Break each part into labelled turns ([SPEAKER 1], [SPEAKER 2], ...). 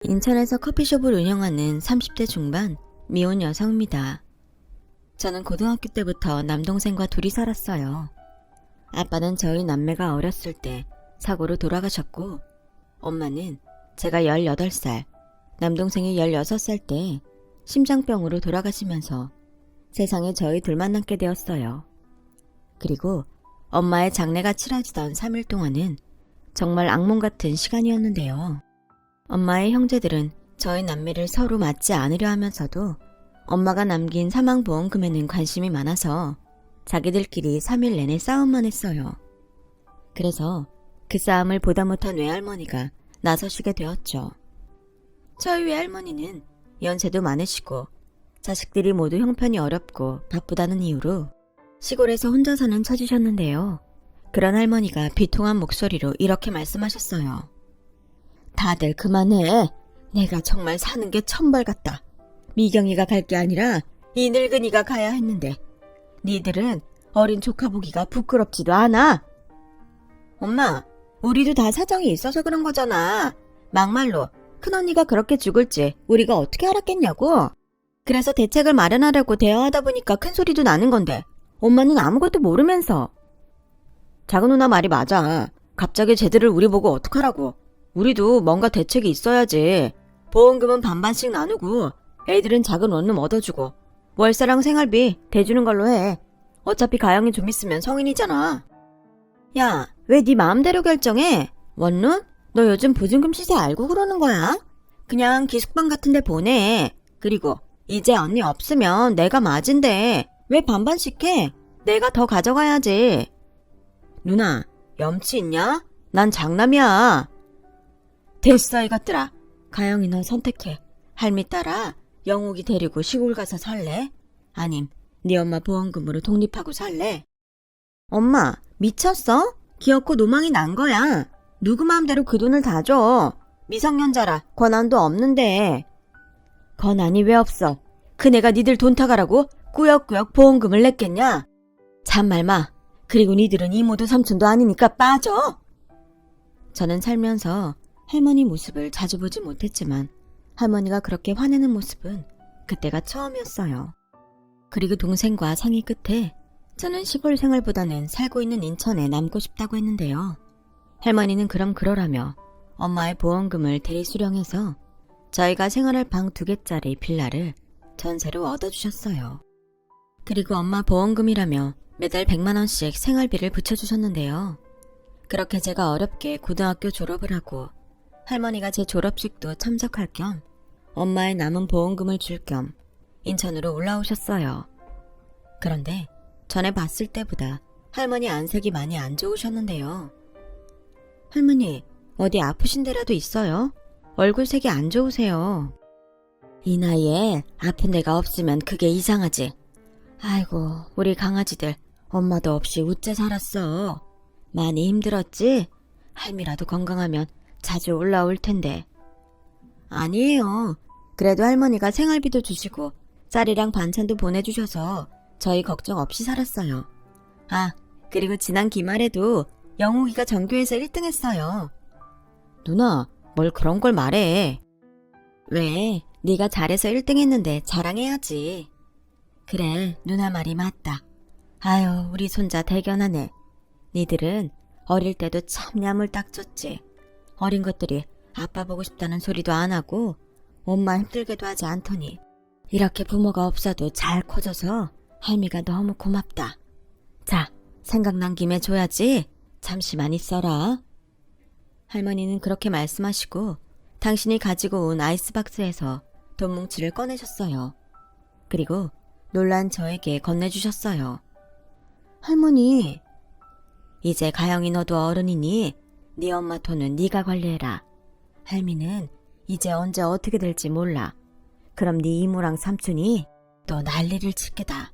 [SPEAKER 1] 인천에서 커피숍을 운영하는 30대 중반 미혼 여성입니다. 저는 고등학교 때부터 남동생과 둘이 살았어요. 아빠는 저희 남매가 어렸을 때 사고로 돌아가셨고, 엄마는 제가 18살, 남동생이 16살 때 심장병으로 돌아가시면서 세상에 저희 둘만 남게 되었어요. 그리고 엄마의 장례가 치러지던 3일 동안은 정말 악몽 같은 시간이었는데요. 엄마의 형제들은 저희 남매를 서로 맞지 않으려 하면서도 엄마가 남긴 사망보험금에는 관심이 많아서 자기들끼리 3일 내내 싸움만 했어요. 그래서 그 싸움을 보다 못한 외할머니가 나서시게 되었죠. 저희 외할머니는 연세도 많으시고 자식들이 모두 형편이 어렵고 바쁘다는 이유로 시골에서 혼자 사는 처지셨는데요. 그런 할머니가 비통한 목소리로 이렇게 말씀하셨어요. 다들 그만해. 내가 정말 사는 게 천벌 같다. 미경이가 갈 게 아니라 이 늙은이가 가야 했는데 니들은 어린 조카 보기가 부끄럽지도 않아. 엄마, 우리도 다 사정이 있어서 그런 거잖아. 막말로 큰언니가 그렇게 죽을지 우리가 어떻게 알았겠냐고. 그래서 대책을 마련하려고 대화하다 보니까 큰 소리도 나는 건데 엄마는 아무것도 모르면서. 작은 누나 말이 맞아. 갑자기 쟤들을 우리 보고 어떡하라고. 우리도 뭔가 대책이 있어야지. 보험금은 반반씩 나누고 애들은 작은 원룸 얻어주고 월세랑 생활비 대주는 걸로 해. 어차피 가영이 좀 있으면 성인이잖아. 야, 왜 네 마음대로 결정해? 원룸? 너 요즘 보증금 시세 알고 그러는 거야? 그냥 기숙방 같은 데 보내. 그리고 이제 언니 없으면 내가 맞은데 왜 반반씩 해? 내가 더 가져가야지. 누나, 염치 있냐? 난 장남이야. 됐어 이것들아. 가영이 너 선택해. 할미 따라 영옥이 데리고 시골 가서 살래? 아님 네 엄마 보험금으로 독립하고 살래? 엄마 미쳤어? 기어코 노망이 난 거야. 누구 마음대로 그 돈을 다 줘. 미성년자라 권한도 없는데. 권한이 왜 없어? 그네가 니들 돈 타가라고 꾸역꾸역 보험금을 냈겠냐? 참말마. 그리고 니들은 이모도 삼촌도 아니니까 빠져. 저는 살면서 할머니 모습을 자주 보지 못했지만 할머니가 그렇게 화내는 모습은 그때가 처음이었어요. 그리고 동생과 상의 끝에 저는 시골 생활보다는 살고 있는 인천에 남고 싶다고 했는데요. 할머니는 그럼 그러라며 엄마의 보험금을 대리 수령해서 저희가 생활할 방 2개짜리 빌라를 전세로 얻어주셨어요. 그리고 엄마 보험금이라며 매달 100만원씩 생활비를 붙여주셨는데요. 그렇게 제가 어렵게 고등학교 졸업을 하고 할머니가 제 졸업식도 참석할 겸 엄마의 남은 보험금을 줄 겸 인천으로 올라오셨어요. 그런데 전에 봤을 때보다 할머니 안색이 많이 안 좋으셨는데요. 할머니, 어디 아프신 데라도 있어요? 얼굴색이 안 좋으세요. 이 나이에 아픈 데가 없으면 그게 이상하지. 아이고, 우리 강아지들 엄마도 없이 우째 살았어. 많이 힘들었지? 할미라도 건강하면 자주 올라올 텐데. 아니에요. 그래도 할머니가 생활비도 주시고 쌀이랑 반찬도 보내주셔서 저희 걱정 없이 살았어요. 아, 그리고 지난 기말에도 영옥이가 전교에서 1등 했어요. 누나, 뭘 그런 걸 말해. 왜? 네가 잘해서 1등 했는데 자랑해야지. 그래, 누나 말이 맞다. 아유, 우리 손자 대견하네. 니들은 어릴 때도 참 야물딱졌지. 어린 것들이 아빠 보고 싶다는 소리도 안 하고 엄마 힘들게도 하지 않더니 이렇게 부모가 없어도 잘 커져서 할미가 너무 고맙다. 자, 생각난 김에 줘야지. 잠시만 있어라. 할머니는 그렇게 말씀하시고 당신이 가지고 온 아이스박스에서 돈 뭉치를 꺼내셨어요. 그리고 놀란 저에게 건네주셨어요. 할머니, 이제 가영이 너도 어른이니 네 엄마 돈은 네가 관리해라. 할미는 이제 언제 어떻게 될지 몰라. 그럼 네 이모랑 삼촌이 또 난리를 칠 게다.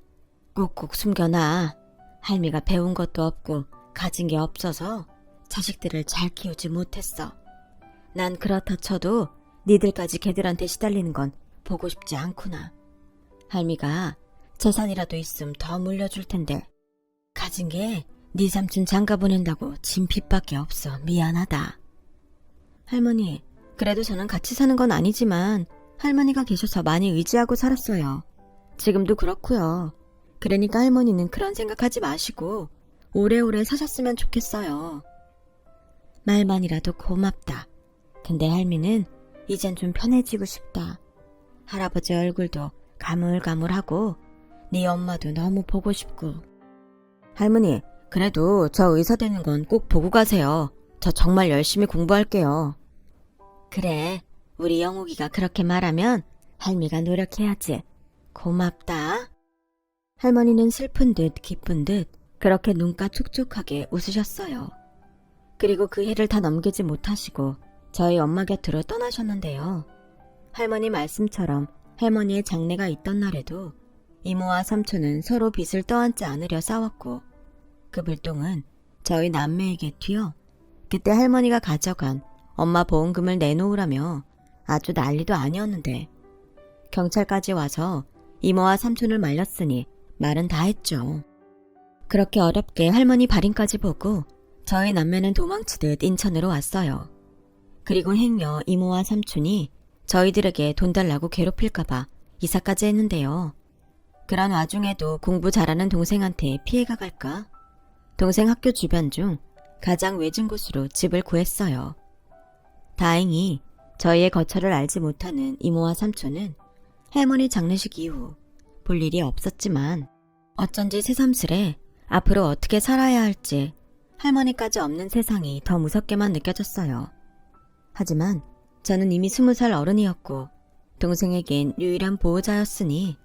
[SPEAKER 1] 꾹꾹 숨겨놔. 할미가 배운 것도 없고 가진 게 없어서 자식들을 잘 키우지 못했어. 난 그렇다 쳐도 니들까지 걔들한테 시달리는 건 보고 싶지 않구나. 할미가 재산이라도 있음 더 물려줄 텐데 가진 게 네 삼촌 장가 보낸다고 진 빚밖에 없어. 미안하다. 할머니, 그래도 저는 같이 사는 건 아니지만 할머니가 계셔서 많이 의지하고 살았어요. 지금도 그렇고요. 그러니까 할머니는 그런 생각하지 마시고 오래오래 사셨으면 좋겠어요. 말만이라도 고맙다. 근데 할미는 이젠 좀 편해지고 싶다. 할아버지 얼굴도 가물가물하고 네 엄마도 너무 보고 싶고. 할머니, 그래도 저 의사 되는 건 꼭 보고 가세요. 저 정말 열심히 공부할게요. 그래, 우리 영욱이가 그렇게 말하면 할미가 노력해야지. 고맙다. 할머니는 슬픈 듯 기쁜 듯 그렇게 눈가 촉촉하게 웃으셨어요. 그리고 그 해를 다 넘기지 못하시고 저희 엄마 곁으로 떠나셨는데요. 할머니 말씀처럼 할머니의 장례가 있던 날에도 이모와 삼촌은 서로 빚을 떠안지 않으려 싸웠고 그 불똥은 저희 남매에게 튀어 그때 할머니가 가져간 엄마 보험금을 내놓으라며 아주 난리도 아니었는데 경찰까지 와서 이모와 삼촌을 말렸으니 말은 다 했죠. 그렇게 어렵게 할머니 발인까지 보고 저희 남매는 도망치듯 인천으로 왔어요. 그리고 행여 이모와 삼촌이 저희들에게 돈 달라고 괴롭힐까봐 이사까지 했는데요. 그런 와중에도 공부 잘하는 동생한테 피해가 갈까? 동생 학교 주변 중 가장 외진 곳으로 집을 구했어요. 다행히 저희의 거처를 알지 못하는 이모와 삼촌은 할머니 장례식 이후 볼 일이 없었지만 어쩐지 새삼스레 앞으로 어떻게 살아야 할지 할머니까지 없는 세상이 더 무섭게만 느껴졌어요. 하지만 저는 이미 20살 어른이었고 동생에겐 유일한 보호자였으니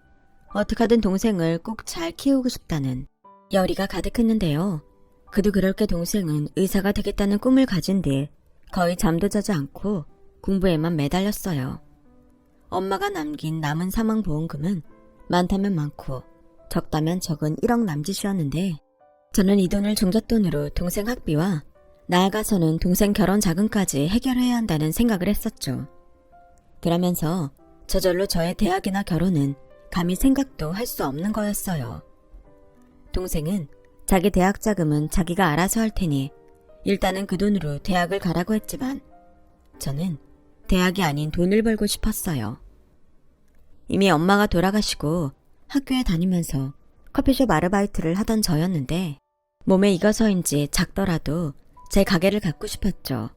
[SPEAKER 1] 어떻게든 동생을 꼭 잘 키우고 싶다는 열의가 가득했는데요. 그도 그럴 게 동생은 의사가 되겠다는 꿈을 가진 뒤 거의 잠도 자지 않고 공부에만 매달렸어요. 엄마가 남긴 남은 사망보험금은 많다면 많고 적다면 적은 1억 남짓이었는데 저는 이 돈을 종잣돈으로 동생 학비와 나아가서는 동생 결혼 자금까지 해결해야 한다는 생각을 했었죠. 그러면서 저절로 저의 대학이나 결혼은 감히 생각도 할 수 없는 거였어요. 동생은 자기 대학 자금은 자기가 알아서 할 테니 일단은 그 돈으로 대학을 가라고 했지만 저는 대학이 아닌 돈을 벌고 싶었어요. 이미 엄마가 돌아가시고 학교에 다니면서 커피숍 아르바이트를 하던 저였는데 몸에 익어서인지 작더라도 제 가게를 갖고 싶었죠.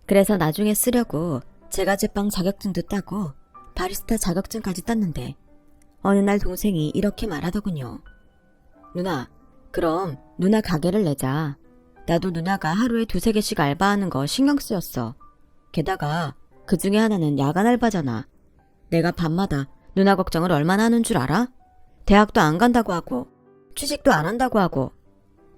[SPEAKER 1] 그래서 나중에 쓰려고 제과제빵 자격증도 따고 바리스타 자격증까지 땄는데 어느 날 동생이 이렇게 말하더군요. 누나, 그럼 누나 가게를 내자. 나도 누나가 하루에 2-3개씩 알바하는 거 신경 쓰였어. 게다가 그 중에 하나는 야간 알바잖아. 내가 밤마다 누나 걱정을 얼마나 하는 줄 알아? 대학도 안 간다고 하고 취직도 안 한다고 하고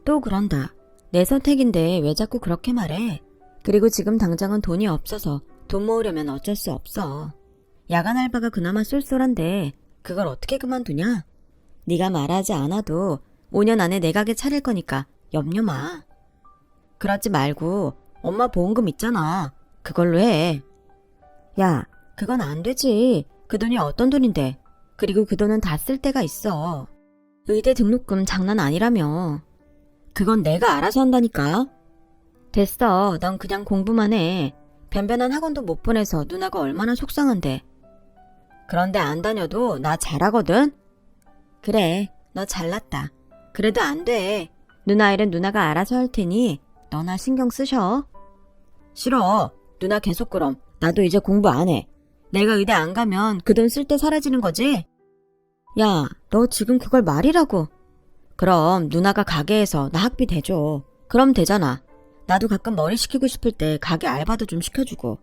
[SPEAKER 1] 또 그런다. 내 선택인데 왜 자꾸 그렇게 말해? 그리고 지금 당장은 돈이 없어서 돈 모으려면 어쩔 수 없어. 야간 알바가 그나마 쏠쏠한데 그걸 어떻게 그만두냐? 네가 말하지 않아도 5년 안에 내 가게 차릴 거니까 염려 마. 그러지 말고 엄마 보험금 있잖아. 그걸로 해. 야, 그건 안 되지. 그 돈이 어떤 돈인데. 그리고 그 돈은 다 쓸 때가 있어. 의대 등록금 장난 아니라며. 그건 내가 알아서 한다니까. 됐어. 넌 그냥 공부만 해. 변변한 학원도 못 보내서 누나가 얼마나 속상한데. 그런데 안 다녀도 나 잘하거든? 그래, 너 잘났다. 그래도 안 돼. 누나 일은 누나가 알아서 할 테니 너나 신경 쓰셔. 싫어. 누나 계속 그럼. 나도 이제 공부 안 해. 내가 의대 안 가면 그 돈 쓸 때 사라지는 거지? 야, 너 지금 그걸 말이라고. 그럼 누나가 가게에서 나 학비 대줘. 그럼 되잖아. 나도 가끔 머리 식히고 싶을 때 가게 알바도 좀 시켜주고.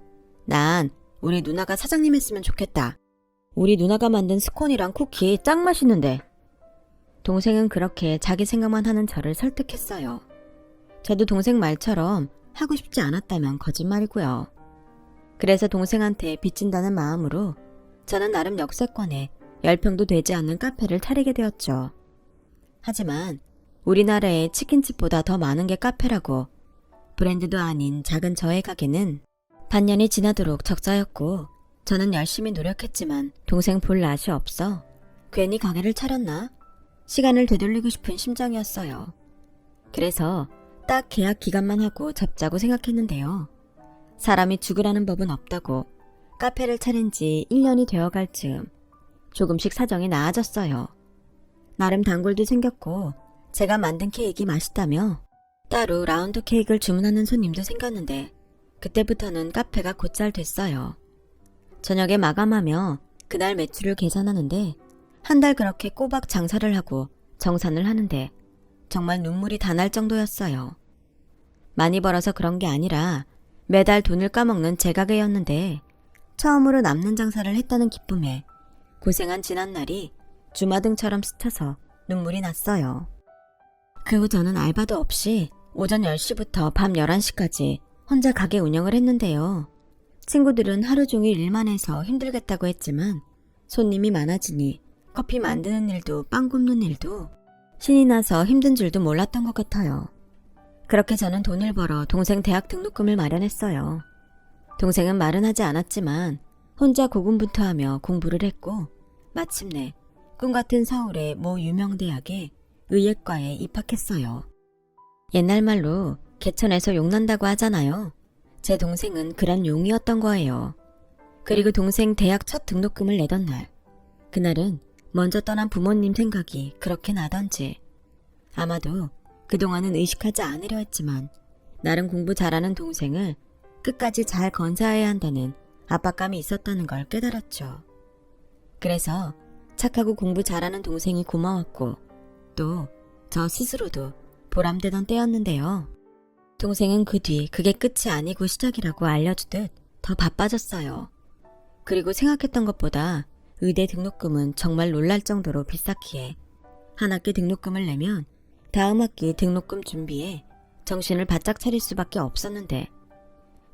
[SPEAKER 1] 난 우리 누나가 사장님 했으면 좋겠다. 우리 누나가 만든 스콘이랑 쿠키 짱 맛있는데. 동생은 그렇게 자기 생각만 하는 저를 설득했어요. 저도 동생 말처럼 하고 싶지 않았다면 거짓말이고요. 그래서 동생한테 빚진다는 마음으로 저는 나름 역세권에 10평도 되지 않는 카페를 차리게 되었죠. 하지만 우리나라에 치킨집보다 더 많은 게 카페라고 브랜드도 아닌 작은 저의 가게는 반년이 지나도록 적자였고 저는 열심히 노력했지만 동생 볼 낯이 없어 괜히 가게를 차렸나? 시간을 되돌리고 싶은 심정이었어요. 그래서 딱 계약 기간만 하고 접자고 생각했는데요. 사람이 죽으라는 법은 없다고 카페를 차린 지 1년이 되어갈 즈음 조금씩 사정이 나아졌어요. 나름 단골도 생겼고 제가 만든 케이크 맛있다며 따로 라운드 케이크를 주문하는 손님도 생겼는데 그때부터는 카페가 곧잘 됐어요. 저녁에 마감하며 그날 매출을 계산하는데 한 달 그렇게 꼬박 장사를 하고 정산을 하는데 정말 눈물이 다 날 정도였어요. 많이 벌어서 그런 게 아니라 매달 돈을 까먹는 제 가게였는데 처음으로 남는 장사를 했다는 기쁨에 고생한 지난날이 주마등처럼 스쳐서 눈물이 났어요. 그 후 저는 알바도 없이 오전 10시부터 밤 11시까지 혼자 가게 운영을 했는데요. 친구들은 하루 종일 일만 해서 힘들겠다고 했지만 손님이 많아지니 커피 만드는 일도 빵 굽는 일도 신이 나서 힘든 줄도 몰랐던 것 같아요. 그렇게 저는 돈을 벌어 동생 대학 등록금을 마련했어요. 동생은 말은 하지 않았지만 혼자 고군분투하며 공부를 했고 마침내 꿈같은 서울의 모 유명 대학에 의예과에 입학했어요. 옛날 말로 개천에서 용난다고 하잖아요. 제 동생은 그런 용이었던 거예요. 그리고 동생 대학 첫 등록금을 내던 날, 그날은 먼저 떠난 부모님 생각이 그렇게 나던지 아마도 그동안은 의식하지 않으려 했지만 나름 공부 잘하는 동생을 끝까지 잘 건사해야 한다는 압박감이 있었다는 걸 깨달았죠. 그래서 착하고 공부 잘하는 동생이 고마웠고 또 저 스스로도 보람되던 때였는데요. 동생은 그 뒤 그게 끝이 아니고 시작이라고 알려주듯 더 바빠졌어요. 그리고 생각했던 것보다 의대 등록금은 정말 놀랄 정도로 비쌌기에 한 학기 등록금을 내면 다음 학기 등록금 준비에 정신을 바짝 차릴 수밖에 없었는데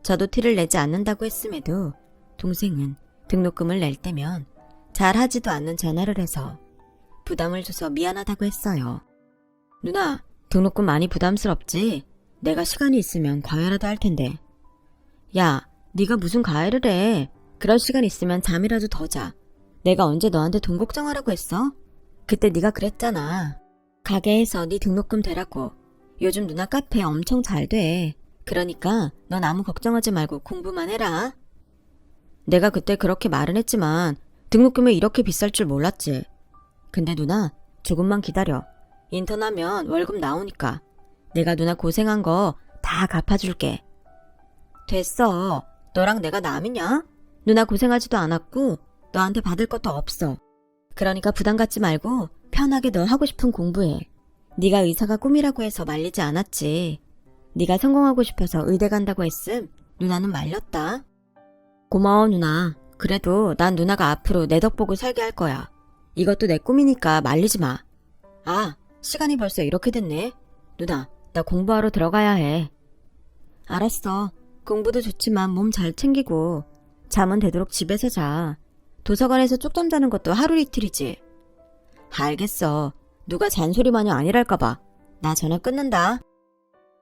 [SPEAKER 1] 저도 티를 내지 않는다고 했음에도 동생은 등록금을 낼 때면 잘 하지도 않는 전화를 해서 부담을 줘서 미안하다고 했어요. 누나, 등록금 많이 부담스럽지? 내가 시간이 있으면 과외라도 할 텐데. 야, 네가 무슨 과외를 해? 그럴 시간 있으면 잠이라도 더 자. 내가 언제 너한테 돈 걱정하라고 했어? 그때 네가 그랬잖아. 가게에서 네 등록금 대라고. 요즘 누나 카페 엄청 잘 돼. 그러니까 넌 아무 걱정하지 말고 공부만 해라. 내가 그때 그렇게 말은 했지만 등록금이 이렇게 비쌀 줄 몰랐지. 근데 누나, 조금만 기다려. 인턴하면 월급 나오니까 내가 누나 고생한 거 다 갚아줄게. 됐어. 너랑 내가 남이냐? 누나 고생하지도 않았고 너한테 받을 것도 없어. 그러니까 부담 갖지 말고 편하게 너 하고 싶은 공부해. 네가 의사가 꿈이라고 해서 말리지 않았지. 네가 성공하고 싶어서 의대 간다고 했음 누나는 말렸다. 고마워 누나. 그래도 난 누나가 앞으로 내 덕 보고 살게 할 거야. 이것도 내 꿈이니까 말리지 마. 아, 시간이 벌써 이렇게 됐네. 누나, 나 공부하러 들어가야 해. 알았어. 공부도 좋지만 몸 잘 챙기고 잠은 되도록 집에서 자. 도서관에서 쪽잠 자는 것도 하루 이틀이지. 알겠어. 누가 잔소리 마녀 아니랄까봐. 나 전화 끊는다.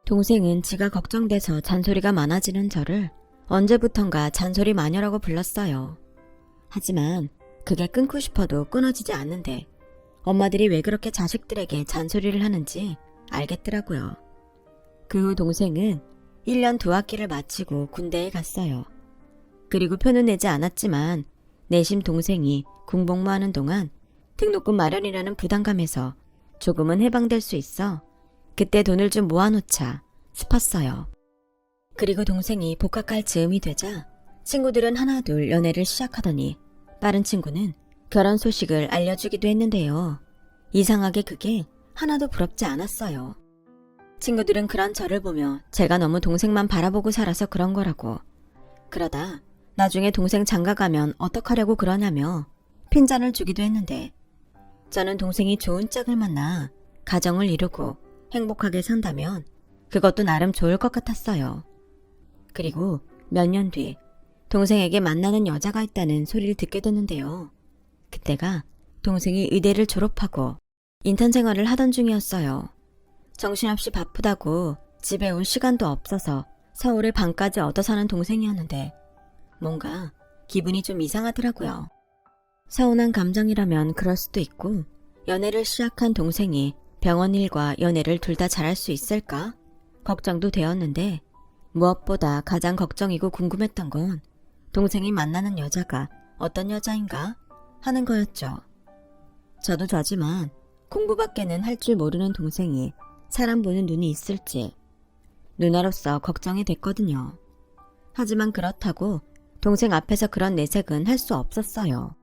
[SPEAKER 1] 동생은 지가 걱정돼서 잔소리가 많아지는 저를 언제부턴가 잔소리 마녀라고 불렀어요. 하지만 그게 끊고 싶어도 끊어지지 않는데 엄마들이 왜 그렇게 자식들에게 잔소리를 하는지 알겠더라고요. 그 후 동생은 1년 2학기를 마치고 군대에 갔어요. 그리고 표는 내지 않았지만 내심 동생이 군복무하는 동안 등록금 마련이라는 부담감에서 조금은 해방될 수 있어 그때 돈을 좀 모아놓자 싶었어요. 그리고 동생이 복학할 즈음이 되자 친구들은 하나둘 연애를 시작하더니 빠른 친구는 결혼 소식을 알려주기도 했는데요. 이상하게 그게 하나도 부럽지 않았어요. 친구들은 그런 저를 보며 제가 너무 동생만 바라보고 살아서 그런 거라고. 그러다 나중에 동생 장가가면 어떡하려고 그러냐며 핀잔을 주기도 했는데 저는 동생이 좋은 짝을 만나 가정을 이루고 행복하게 산다면 그것도 나름 좋을 것 같았어요. 그리고 몇 년 뒤 동생에게 만나는 여자가 있다는 소리를 듣게 됐는데요. 그때가 동생이 의대를 졸업하고 인턴 생활을 하던 중이었어요. 정신없이 바쁘다고 집에 올 시간도 없어서 서울에 방까지 얻어 사는 동생이었는데 뭔가 기분이 좀 이상하더라고요. 서운한 감정이라면 그럴 수도 있고 연애를 시작한 동생이 병원 일과 연애를 둘 다 잘할 수 있을까? 걱정도 되었는데 무엇보다 가장 걱정이고 궁금했던 건 동생이 만나는 여자가 어떤 여자인가 하는 거였죠. 저도 저지만 공부밖에는 할 줄 모르는 동생이 사람 보는 눈이 있을지 누나로서 걱정이 됐거든요. 하지만 그렇다고 동생 앞에서 그런 내색은 할 수 없었어요.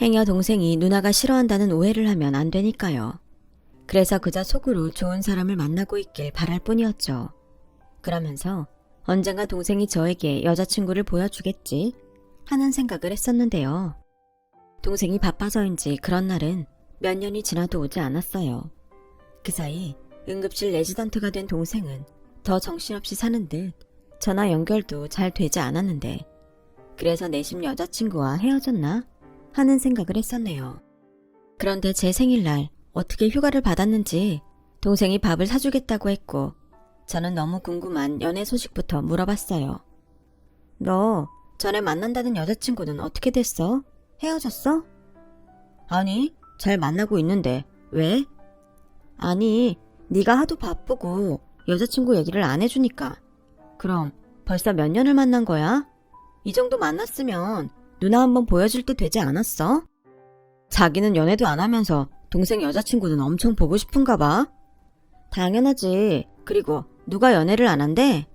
[SPEAKER 1] 행여 동생이 누나가 싫어한다는 오해를 하면 안 되니까요. 그래서 그저 속으로 좋은 사람을 만나고 있길 바랄 뿐이었죠. 그러면서 언젠가 동생이 저에게 여자친구를 보여주겠지 하는 생각을 했었는데요. 동생이 바빠서인지 그런 날은 몇 년이 지나도 오지 않았어요. 그 사이 응급실 레지던트가 된 동생은 더 정신없이 사는 듯 전화 연결도 잘 되지 않았는데 그래서 내심 여자친구와 헤어졌나 하는 생각을 했었네요. 그런데 제 생일날 어떻게 휴가를 받았는지 동생이 밥을 사주겠다고 했고 저는 너무 궁금한 연애 소식부터 물어봤어요. 너 전에 만난다는 여자친구는 어떻게 됐어? 헤어졌어? 아니, 잘 만나고 있는데 왜? 아니, 네가 하도 바쁘고 여자친구 얘기를 안 해주니까. 그럼 벌써 몇 년을 만난 거야? 이 정도 만났으면 누나 한번 보여줄 때 되지 않았어? 자기는 연애도 안 하면서 동생 여자친구는 엄청 보고 싶은가 봐. 당연하지. 그리고 누가 연애를 안 한대?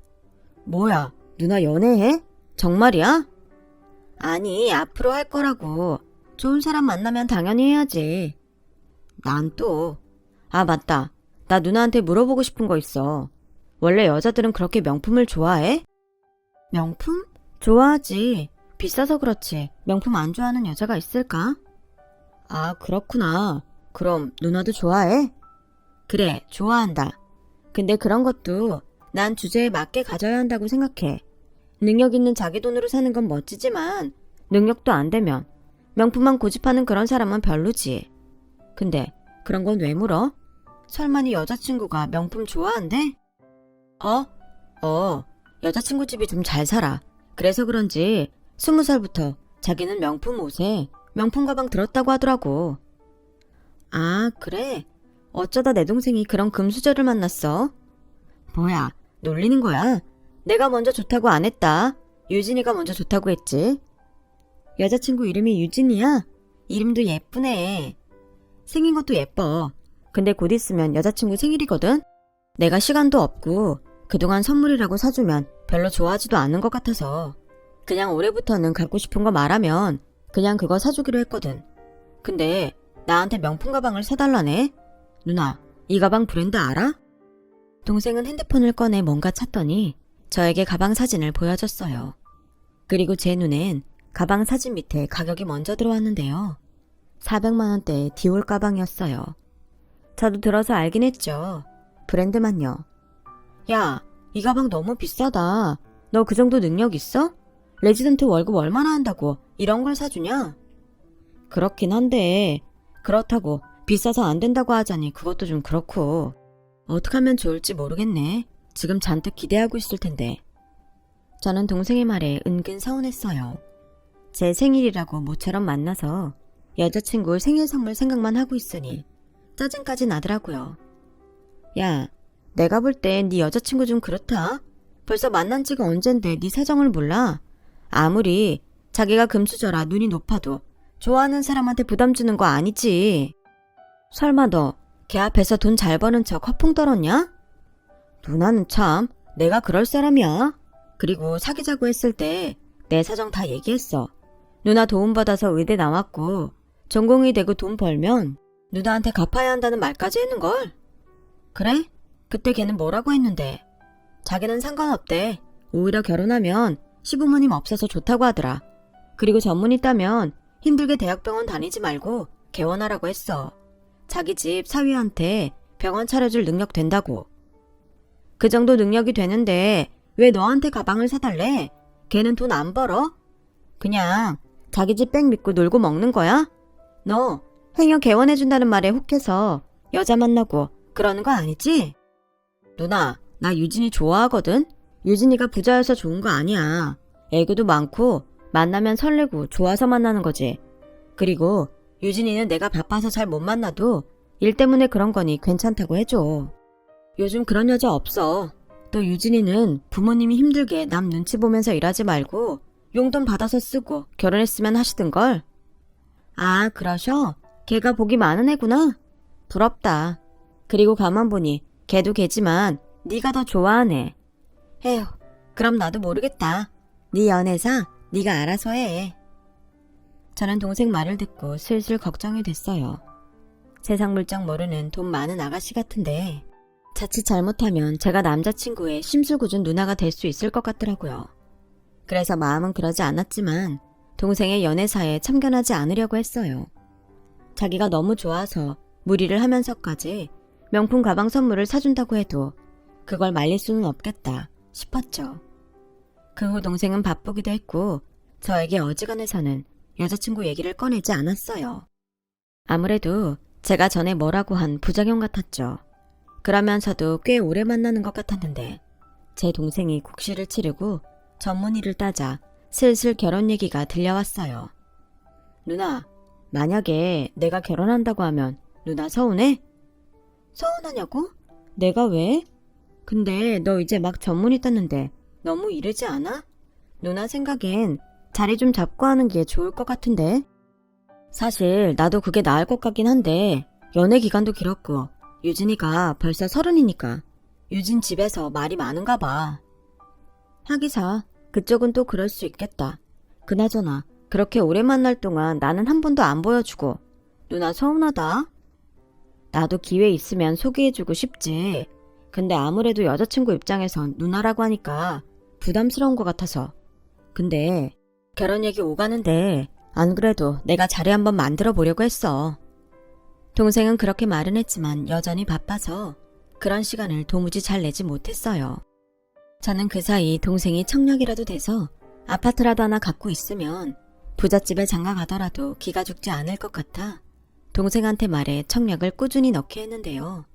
[SPEAKER 1] 뭐야, 누나 연애해? 정말이야? 아니, 앞으로 할 거라고. 좋은 사람 만나면 당연히 해야지. 난 또. 아, 맞다. 나 누나한테 물어보고 싶은 거 있어. 원래 여자들은 그렇게 명품을 좋아해? 명품? 좋아하지. 비싸서 그렇지. 명품 안 좋아하는 여자가 있을까? 아, 그렇구나. 그럼 누나도 좋아해? 그래, 좋아한다. 근데 그런 것도 난 주제에 맞게 가져야 한다고 생각해. 능력 있는 자기 돈으로 사는 건 멋지지만 능력도 안 되면 명품만 고집하는 그런 사람은 별로지. 근데 그런 건 왜 물어? 설마 네 여자친구가 명품 좋아한대? 여자친구 집이 좀 잘 살아. 그래서 그런지 20살부터 자기는 명품 옷에 명품 가방 들었다고 하더라고. 아, 그래? 어쩌다 내 동생이 그런 금수저를 만났어? 뭐야, 놀리는 거야? 내가 먼저 좋다고 안 했다. 유진이가 먼저 좋다고 했지. 여자친구 이름이 유진이야? 이름도 예쁘네. 생긴 것도 예뻐. 근데 곧 있으면 여자친구 생일이거든? 내가 시간도 없고 그동안 선물이라고 사주면 별로 좋아하지도 않는 것 같아서 그냥 올해부터는 갖고 싶은 거 말하면 그냥 그거 사주기로 했거든. 근데 나한테 명품 가방을 사달라네? 누나, 이 가방 브랜드 알아? 동생은 핸드폰을 꺼내 뭔가 찾더니 저에게 가방 사진을 보여줬어요. 그리고 제 눈엔 가방 사진 밑에 가격이 먼저 들어왔는데요. 400만 원대의 디올 가방이었어요. 저도 들어서 알긴 했죠. 브랜드만요. 야, 이 가방 너무 비싸다. 너 그 정도 능력 있어? 레지던트 월급 얼마나 한다고 이런 걸 사주냐? 그렇긴 한데 그렇다고 비싸서 안 된다고 하자니 그것도 좀 그렇고. 어떻게 하면 좋을지 모르겠네. 지금 잔뜩 기대하고 있을 텐데. 저는 동생의 말에 은근 서운했어요. 제 생일이라고 모처럼 만나서 여자친구 생일 선물 생각만 하고 있으니 짜증까지 나더라고요. 야, 내가 볼 땐 네 여자친구 좀 그렇다. 벌써 만난 지가 언젠데 네 사정을 몰라. 아무리 자기가 금수저라 눈이 높아도 좋아하는 사람한테 부담 주는 거 아니지. 설마 너 걔 앞에서 돈 잘 버는 척 허풍 떨었냐? 누나는 참 내가 그럴 사람이야. 그리고 사귀자고 했을 때 내 사정 다 얘기했어. 누나 도움받아서 의대 나왔고 전공이 되고 돈 벌면 누나한테 갚아야 한다는 말까지 했는걸. 그래? 그때 걔는 뭐라고 했는데? 자기는 상관없대. 오히려 결혼하면 시부모님 없어서 좋다고 하더라. 그리고 전문 있다면 힘들게 대학병원 다니지 말고 개원하라고 했어. 자기 집 사위한테 병원 차려줄 능력 된다고. 그 정도 능력이 되는데 왜 너한테 가방을 사달래? 걔는 돈 안 벌어? 그냥 자기 집 백 믿고 놀고 먹는 거야? 너 행여 개원해준다는 말에 혹해서 여자 만나고 그러는 거 아니지? 누나, 나 유진이 좋아하거든? 유진이가 부자여서 좋은 거 아니야. 애교도 많고 만나면 설레고 좋아서 만나는 거지. 그리고 유진이는 내가 바빠서 잘 못 만나도 일 때문에 그런 거니 괜찮다고 해줘. 요즘 그런 여자 없어. 또 유진이는 부모님이 힘들게 남 눈치 보면서 일하지 말고 용돈 받아서 쓰고 결혼했으면 하시던걸. 아, 그러셔? 걔가 복이 많은 애구나. 부럽다. 그리고 가만 보니 걔도 걔지만 네가 더 좋아하네. 에휴, 그럼 나도 모르겠다. 네 연애사 네가 알아서 해. 저는 동생 말을 듣고 슬슬 걱정이 됐어요. 세상 물정 모르는 돈 많은 아가씨 같은데 자칫 잘못하면 제가 남자친구의 심술궂은 누나가 될 수 있을 것 같더라고요. 그래서 마음은 그러지 않았지만 동생의 연애사에 참견하지 않으려고 했어요. 자기가 너무 좋아서 무리를 하면서까지 명품 가방 선물을 사준다고 해도 그걸 말릴 수는 없겠다 싶었죠. 그 후 동생은 바쁘기도 했고 저에게 어지간해서는 여자친구 얘기를 꺼내지 않았어요. 아무래도 제가 전에 뭐라고 한 부작용 같았죠. 그러면서도 꽤 오래 만나는 것 같았는데 제 동생이 국시를 치르고 전문의를 따자 슬슬 결혼 얘기가 들려왔어요. 누나, 만약에 내가 결혼한다고 하면 누나 서운해? 서운하냐고? 내가 왜? 근데 너 이제 막 전문의 땄는데 너무 이르지 않아? 누나 생각엔 자리 좀 잡고 하는 게 좋을 것 같은데. 사실 나도 그게 나을 것 같긴 한데 연애 기간도 길었고 유진이가 벌써 30이니까 유진 집에서 말이 많은가 봐. 하기사 그쪽은 또 그럴 수 있겠다. 그나저나 그렇게 오래 만날 동안 나는 한 번도 안 보여주고 누나 서운하다. 나도 기회 있으면 소개해주고 싶지. 근데 아무래도 여자친구 입장에선 누나라고 하니까 부담스러운 것 같아서. 근데 결혼 얘기 오가는데 안 그래도 내가 자리 한번 만들어 보려고 했어. 동생은 그렇게 말은 했지만 여전히 바빠서 그런 시간을 도무지 잘 내지 못했어요. 저는 그 사이 동생이 청약이라도 돼서 아파트라도 하나 갖고 있으면 부잣집에 장가 가더라도 기가 죽지 않을 것 같아 동생한테 말해 청약을 꾸준히 넣게 했는데요.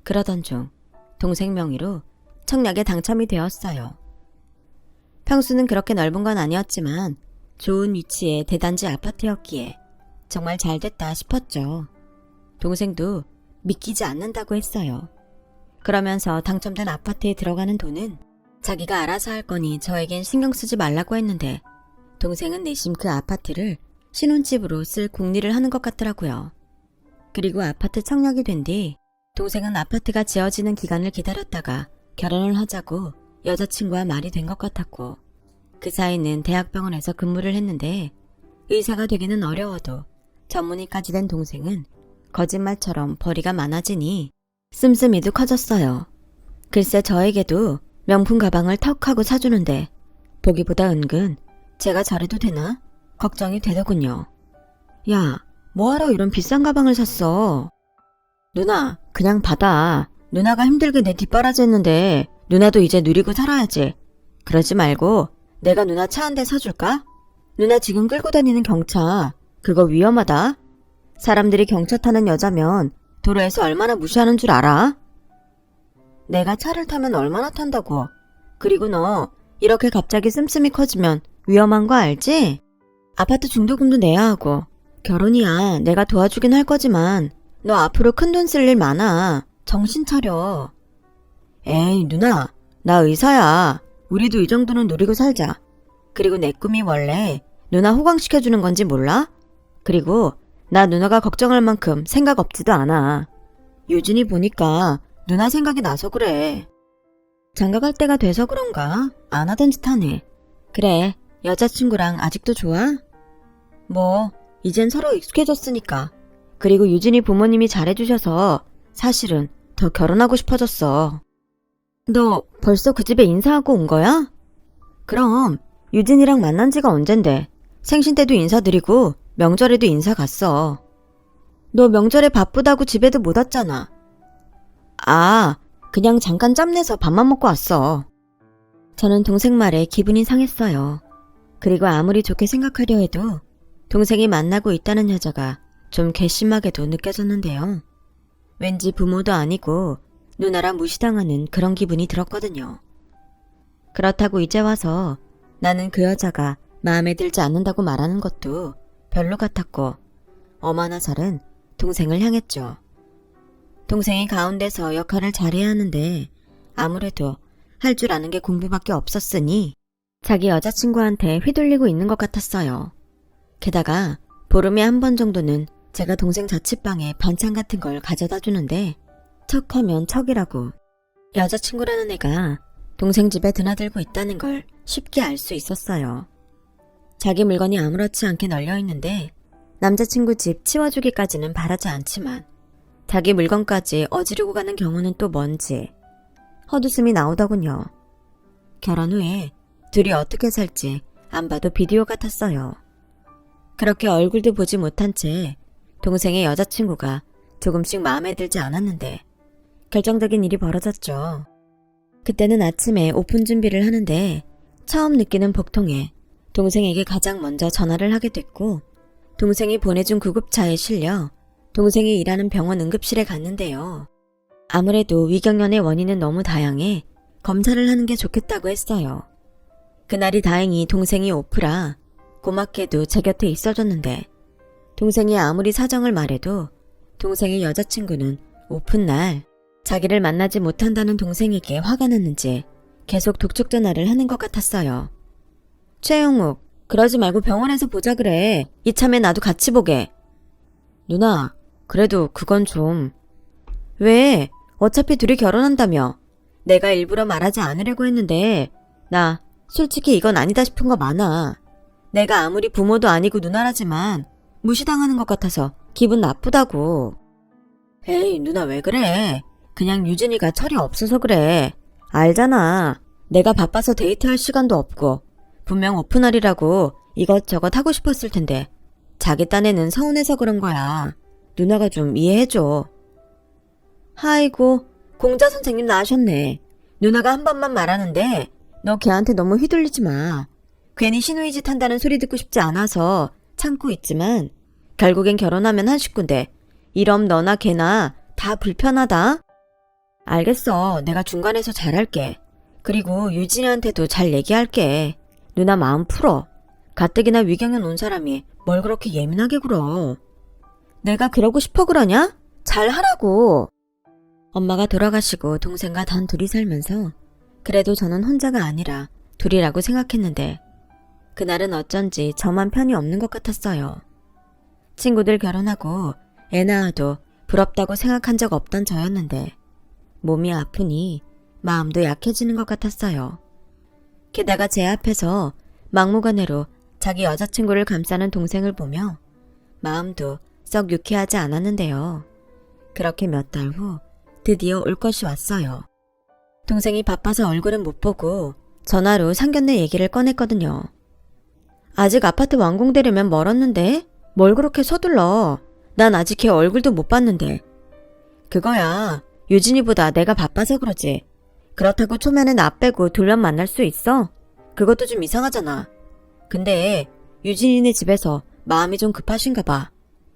[SPEAKER 1] 그러던 중 동생 명의로 청약에 당첨이 되었어요. 평수는 그렇게 넓은 건 아니었지만 좋은 위치의 대단지 아파트였기에 정말 잘 됐다 싶었죠. 동생도 믿기지 않는다고 했어요. 그러면서 당첨된 아파트에 들어가는 돈은 자기가 알아서 할 거니 저에겐 신경 쓰지 말라고 했는데 동생은 내심 그 아파트를 신혼집으로 쓸 궁리를 하는 것 같더라고요. 그리고 아파트 청약이 된 뒤 동생은 아파트가 지어지는 기간을 기다렸다가 결혼을 하자고 여자친구와 말이 된 것 같았고 그 사이는 대학병원에서 근무를 했는데 의사가 되기는 어려워도 전문의까지 된 동생은 거짓말처럼 벌이가 많아지니 씀씀이도 커졌어요. 글쎄 저에게도 명품 가방을 턱 하고 사주는데 보기보다 은근 제가 잘해도 되나? 걱정이 되더군요. 야, 뭐하러 이런 비싼 가방을 샀어? 누나, 그냥 받아. 누나가 힘들게 내 뒷바라지 했는데 누나도 이제 누리고 살아야지. 그러지 말고 내가 누나 차 한 대 사줄까? 누나 지금 끌고 다니는 경차 그거 위험하다. 사람들이 경차 타는 여자면 도로에서 얼마나 무시하는 줄 알아? 내가 차를 타면 얼마나 탄다고. 그리고 너 이렇게 갑자기 씀씀이 커지면 위험한 거 알지? 아파트 중도금도 내야 하고 결혼이야 내가 도와주긴 할 거지만 너 앞으로 큰돈 쓸 일 많아. 정신 차려. 에이 누나 나 의사야. 우리도 이 정도는 누리고 살자. 그리고 내 꿈이 원래 누나 호강시켜주는 건지 몰라? 그리고 나 누나가 걱정할 만큼 생각 없지도 않아. 유진이 보니까 누나 생각이 나서 그래. 장가갈 때가 돼서 그런가? 안 하던 짓 하네. 그래, 여자친구랑 아직도 좋아? 뭐, 이젠 서로 익숙해졌으니까. 그리고 유진이 부모님이 잘해주셔서 사실은 더 결혼하고 싶어졌어. 너 벌써 그 집에 인사하고 온 거야? 그럼 유진이랑 만난 지가 언젠데. 생신 때도 인사드리고 명절에도 인사 갔어. 너 명절에 바쁘다고 집에도 못 왔잖아. 아, 그냥 잠깐 짬내서 밥만 먹고 왔어. 저는 동생 말에 기분이 상했어요. 그리고 아무리 좋게 생각하려 해도 동생이 만나고 있다는 여자가 좀 괘씸하게도 느껴졌는데요. 왠지 부모도 아니고 누나라 무시당하는 그런 기분이 들었거든요. 그렇다고 이제 와서 나는 그 여자가 마음에 들지 않는다고 말하는 것도 별로 같았고 엄한 화살은 동생을 향했죠. 동생이 가운데서 역할을 잘해야 하는데 아무래도 할 줄 아는 게 공부밖에 없었으니 자기 여자친구한테 휘둘리고 있는 것 같았어요. 게다가 보름에 한 번 정도는 제가 동생 자취방에 반찬 같은 걸 가져다 주는데 척하면 척이라고. 여자친구라는 애가 동생 집에 드나들고 있다는 걸 쉽게 알 수 있었어요. 자기 물건이 아무렇지 않게 널려 있는데 남자친구 집 치워주기까지는 바라지 않지만 자기 물건까지 어지르고 가는 경우는 또 뭔지 헛웃음이 나오더군요. 결혼 후에 둘이 어떻게 살지 안 봐도 비디오 같았어요. 그렇게 얼굴도 보지 못한 채 동생의 여자친구가 조금씩 마음에 들지 않았는데 결정적인 일이 벌어졌죠. 그때는 아침에 오픈 준비를 하는데 처음 느끼는 복통에 동생에게 가장 먼저 전화를 하게 됐고 동생이 보내준 구급차에 실려 동생이 일하는 병원 응급실에 갔는데요. 아무래도 위경련의 원인은 너무 다양해 검사를 하는 게 좋겠다고 했어요. 그날이 다행히 동생이 오프라 고맙게도 제 곁에 있어줬는데 동생이 아무리 사정을 말해도 동생의 여자친구는 오픈날 자기를 만나지 못한다는 동생에게 화가 났는지 계속 독촉 전화를 하는 것 같았어요. 최영욱, 그러지 말고 병원에서 보자 그래. 이참에 나도 같이 보게. 누나, 그래도 그건 좀... 왜? 어차피 둘이 결혼한다며. 내가 일부러 말하지 않으려고 했는데 나 솔직히 이건 아니다 싶은 거 많아. 내가 아무리 부모도 아니고 누나라지만 무시당하는 것 같아서 기분 나쁘다고. 에이, 누나 왜 그래? 그냥 유진이가 철이 없어서 그래. 알잖아. 내가 바빠서 데이트할 시간도 없고 분명 오픈날이라고 이것저것 하고 싶었을 텐데 자기 딴에는 서운해서 그런 거야. 누나가 좀 이해해줘. 아이고, 공자 선생님 나으셨네. 누나가 한 번만 말하는데 너 걔한테 너무 휘둘리지 마. 괜히 신우이 짓 한다는 소리 듣고 싶지 않아서 참고 있지만 결국엔 결혼하면 한 식구인데 이럼 너나 걔나 다 불편하다. 알겠어. 내가 중간에서 잘할게. 그리고 유진이한테도 잘 얘기할게. 누나 마음 풀어. 가뜩이나 위경련 온 사람이 뭘 그렇게 예민하게 굴어. 내가 그러고 싶어 그러냐? 잘하라고. 엄마가 돌아가시고 동생과 단 둘이 살면서 그래도 저는 혼자가 아니라 둘이라고 생각했는데 그날은 어쩐지 저만 편이 없는 것 같았어요. 친구들 결혼하고 애 낳아도 부럽다고 생각한 적 없던 저였는데 몸이 아프니 마음도 약해지는 것 같았어요. 게다가 제 앞에서 막무가내로 자기 여자친구를 감싸는 동생을 보며 마음도 썩 유쾌하지 않았는데요. 그렇게 몇 달 후 드디어 올 것이 왔어요. 동생이 바빠서 얼굴은 못 보고 전화로 상견례 얘기를 꺼냈거든요. 아직 아파트 완공되려면 멀었는데 뭘 그렇게 서둘러. 난 아직 걔 얼굴도 못 봤는데. 그거야. 유진이보다 내가 바빠서 그러지. 그렇다고 초면에 나 빼고 둘만 만날 수 있어? 그것도 좀 이상하잖아. 근데 유진이네 집에서 마음이 좀 급하신가 봐.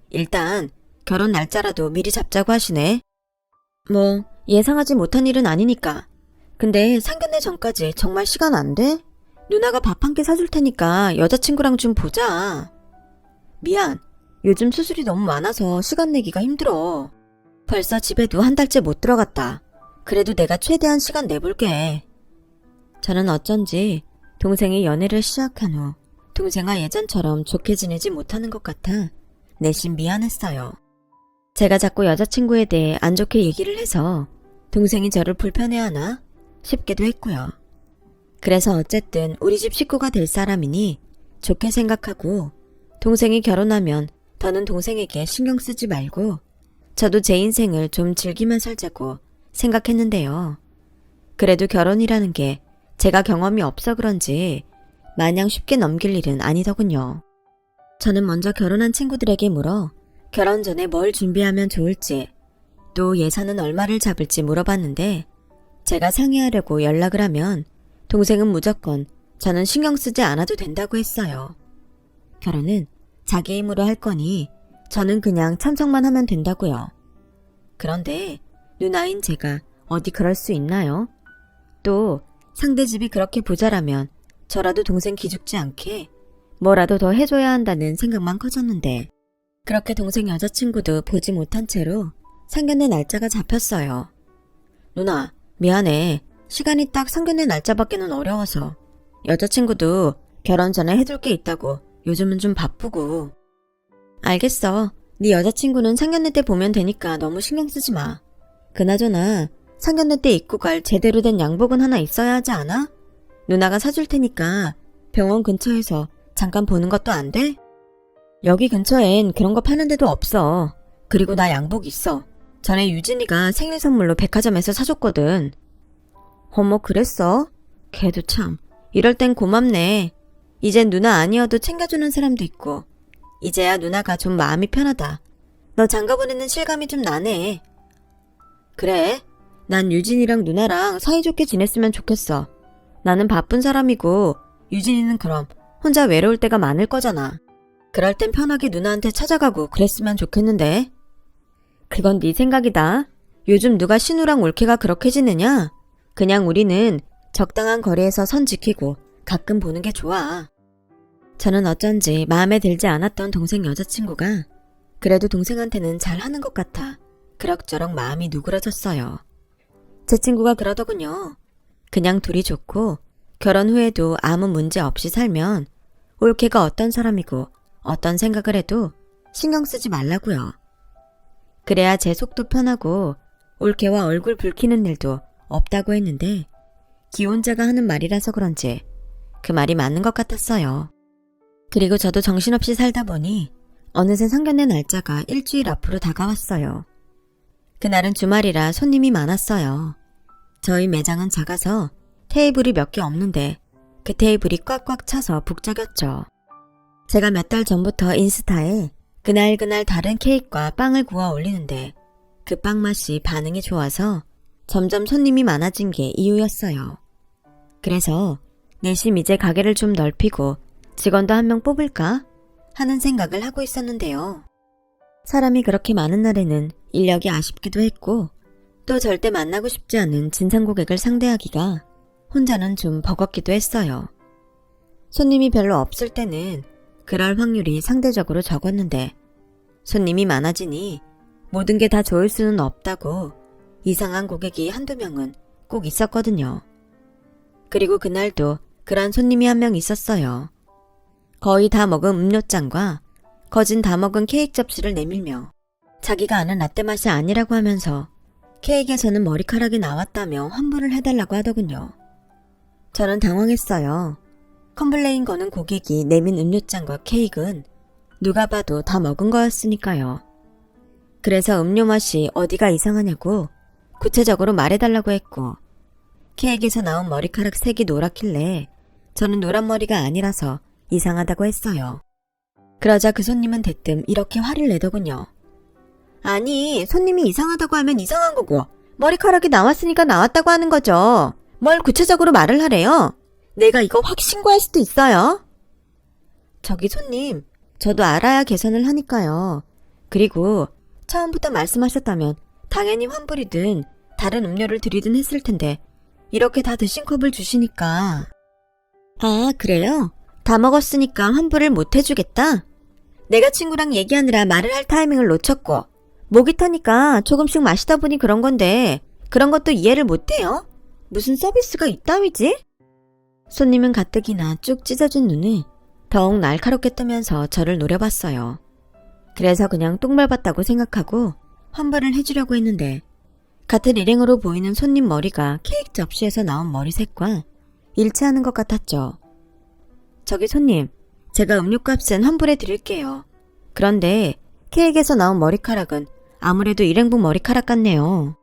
[SPEAKER 1] 일단 결혼 날짜라도 미리 잡자고 하시네. 뭐 예상하지 못한 일은 아니니까. 근데 상견례 전까지 정말 시간 안 돼? 누나가 밥 한 끼 사줄 테니까 여자친구랑 좀 보자. 미안. 요즘 수술이 너무 많아서 시간 내기가 힘들어. 벌써 집에도 한 달째 못 들어갔다. 그래도 내가 최대한 시간 내볼게. 저는 어쩐지 동생이 연애를 시작한 후 동생과 예전처럼 좋게 지내지 못하는 것 같아 내심 미안했어요. 제가 자꾸 여자친구에 대해 안 좋게 얘기를 해서 동생이 저를 불편해하나 싶기도 했고요. 그래서 어쨌든 우리 집 식구가 될 사람이니 좋게 생각하고 동생이 결혼하면 더는 동생에게 신경 쓰지 말고 저도 제 인생을 좀 즐기며 살자고 생각했는데요. 그래도 결혼이라는 게 제가 경험이 없어 그런지 마냥 쉽게 넘길 일은 아니더군요. 저는 먼저 결혼한 친구들에게 물어 결혼 전에 뭘 준비하면 좋을지 또 예산은 얼마를 잡을지 물어봤는데 제가 상의하려고 연락을 하면 동생은 무조건 저는 신경 쓰지 않아도 된다고 했어요. 결혼은 자기 힘으로 할 거니 저는 그냥 참석만 하면 된다고요. 그런데 누나인 제가 어디 그럴 수 있나요? 또 상대 집이 그렇게 부자라면 저라도 동생 기죽지 않게 뭐라도 더 해줘야 한다는 생각만 커졌는데 그렇게 동생 여자친구도 보지 못한 채로 상견례 날짜가 잡혔어요. 누나, 미안해. 시간이 딱 상견례 날짜밖에는 어려워서. 여자친구도 결혼 전에 해둘 게 있다고 요즘은 좀 바쁘고. 알겠어. 네 여자친구는 상견례 때 보면 되니까 너무 신경 쓰지 마. 그나저나 상견례 때 입고 갈 제대로 된 양복은 하나 있어야 하지 않아? 누나가 사줄 테니까 병원 근처에서 잠깐 보는 것도 안 돼? 여기 근처엔 그런 거 파는 데도 없어. 그리고 나 양복 있어. 전에 유진이가 생일 선물로 백화점에서 사줬거든. 어머, 그랬어? 걔도 참. 이럴 땐 고맙네. 이젠 누나 아니어도 챙겨주는 사람도 있고. 이제야 누나가 좀 마음이 편하다. 너 장가 보내는 실감이 좀 나네. 그래. 난 유진이랑 누나랑 사이좋게 지냈으면 좋겠어. 나는 바쁜 사람이고 유진이는 그럼 혼자 외로울 때가 많을 거잖아. 그럴 땐 편하게 누나한테 찾아가고 그랬으면 좋겠는데. 그건 네 생각이다. 요즘 누가 신우랑 올케가 그렇게 지내냐? 그냥 우리는 적당한 거리에서 선 지키고 가끔 보는 게 좋아. 저는 어쩐지 마음에 들지 않았던 동생 여자친구가 그래도 동생한테는 잘하는 것 같아 그럭저럭 마음이 누그러졌어요. 제 친구가 그러더군요. 그냥 둘이 좋고 결혼 후에도 아무 문제 없이 살면 올케가 어떤 사람이고 어떤 생각을 해도 신경 쓰지 말라고요. 그래야 제 속도 편하고 올케와 얼굴 붉히는 일도 없다고 했는데 기혼자가 하는 말이라서 그런지 그 말이 맞는 것 같았어요. 그리고 저도 정신없이 살다 보니 어느새 상견례 날짜가 일주일 앞으로 다가왔어요. 그날은 주말이라 손님이 많았어요. 저희 매장은 작아서 테이블이 몇 개 없는데 그 테이블이 꽉꽉 차서 북적였죠. 제가 몇 달 전부터 인스타에 그날 다른 케이크와 빵을 구워 올리는데 그 빵 맛이 반응이 좋아서 점점 손님이 많아진 게 이유였어요. 그래서 내심 이제 가게를 좀 넓히고 직원도 한 명 뽑을까 하는 생각을 하고 있었는데요. 사람이 그렇게 많은 날에는 인력이 아쉽기도 했고 또 절대 만나고 싶지 않은 진상 고객을 상대하기가 혼자는 좀 버겁기도 했어요. 손님이 별로 없을 때는 그럴 확률이 상대적으로 적었는데 손님이 많아지니 모든 게 다 좋을 수는 없다고 이상한 고객이 한두 명은 꼭 있었거든요. 그리고 그날도 그런 손님이 한 명 있었어요. 거의 다 먹은 음료잔과 거진 다 먹은 케이크 접시를 내밀며 자기가 아는 라떼 맛이 아니라고 하면서 케이크에서는 머리카락이 나왔다며 환불을 해달라고 하더군요. 저는 당황했어요. 컴플레인 거는 고객이 내민 음료잔과 케이크는 누가 봐도 다 먹은 거였으니까요. 그래서 음료 맛이 어디가 이상하냐고 구체적으로 말해달라고 했고 케이크에서 나온 머리카락 색이 노랗길래 저는 노란 머리가 아니라서 이상하다고 했어요. 그러자 그 손님은 대뜸 이렇게 화를 내더군요. 아니, 손님이 이상하다고 하면 이상한 거고 머리카락이 나왔으니까 나왔다고 하는 거죠. 뭘 구체적으로 말을 하래요? 내가 이거 확 신고할 수도 있어요. 저기 손님, 저도 알아야 개선을 하니까요. 그리고 처음부터 말씀하셨다면 당연히 환불이든 다른 음료를 드리든 했을 텐데 이렇게 다 드신 컵을 주시니까. 아, 그래요? 다 먹었으니까 환불을 못 해주겠다? 내가 친구랑 얘기하느라 말을 할 타이밍을 놓쳤고 목이 타니까 조금씩 마시다 보니 그런 건데 그런 것도 이해를 못해요? 무슨 서비스가 이따위지? 손님은 가뜩이나 쭉 찢어진 눈을 더욱 날카롭게 뜨면서 저를 노려봤어요. 그래서 그냥 똥 밟았다고 생각하고 환불을 해주려고 했는데 같은 일행으로 보이는 손님 머리가 케이크 접시에서 나온 머리색과 일치하는 것 같았죠. 저기 손님, 제가 음료값은 환불해 드릴게요. 그런데 케이크에서 나온 머리카락은 아무래도 일행분 머리카락 같네요.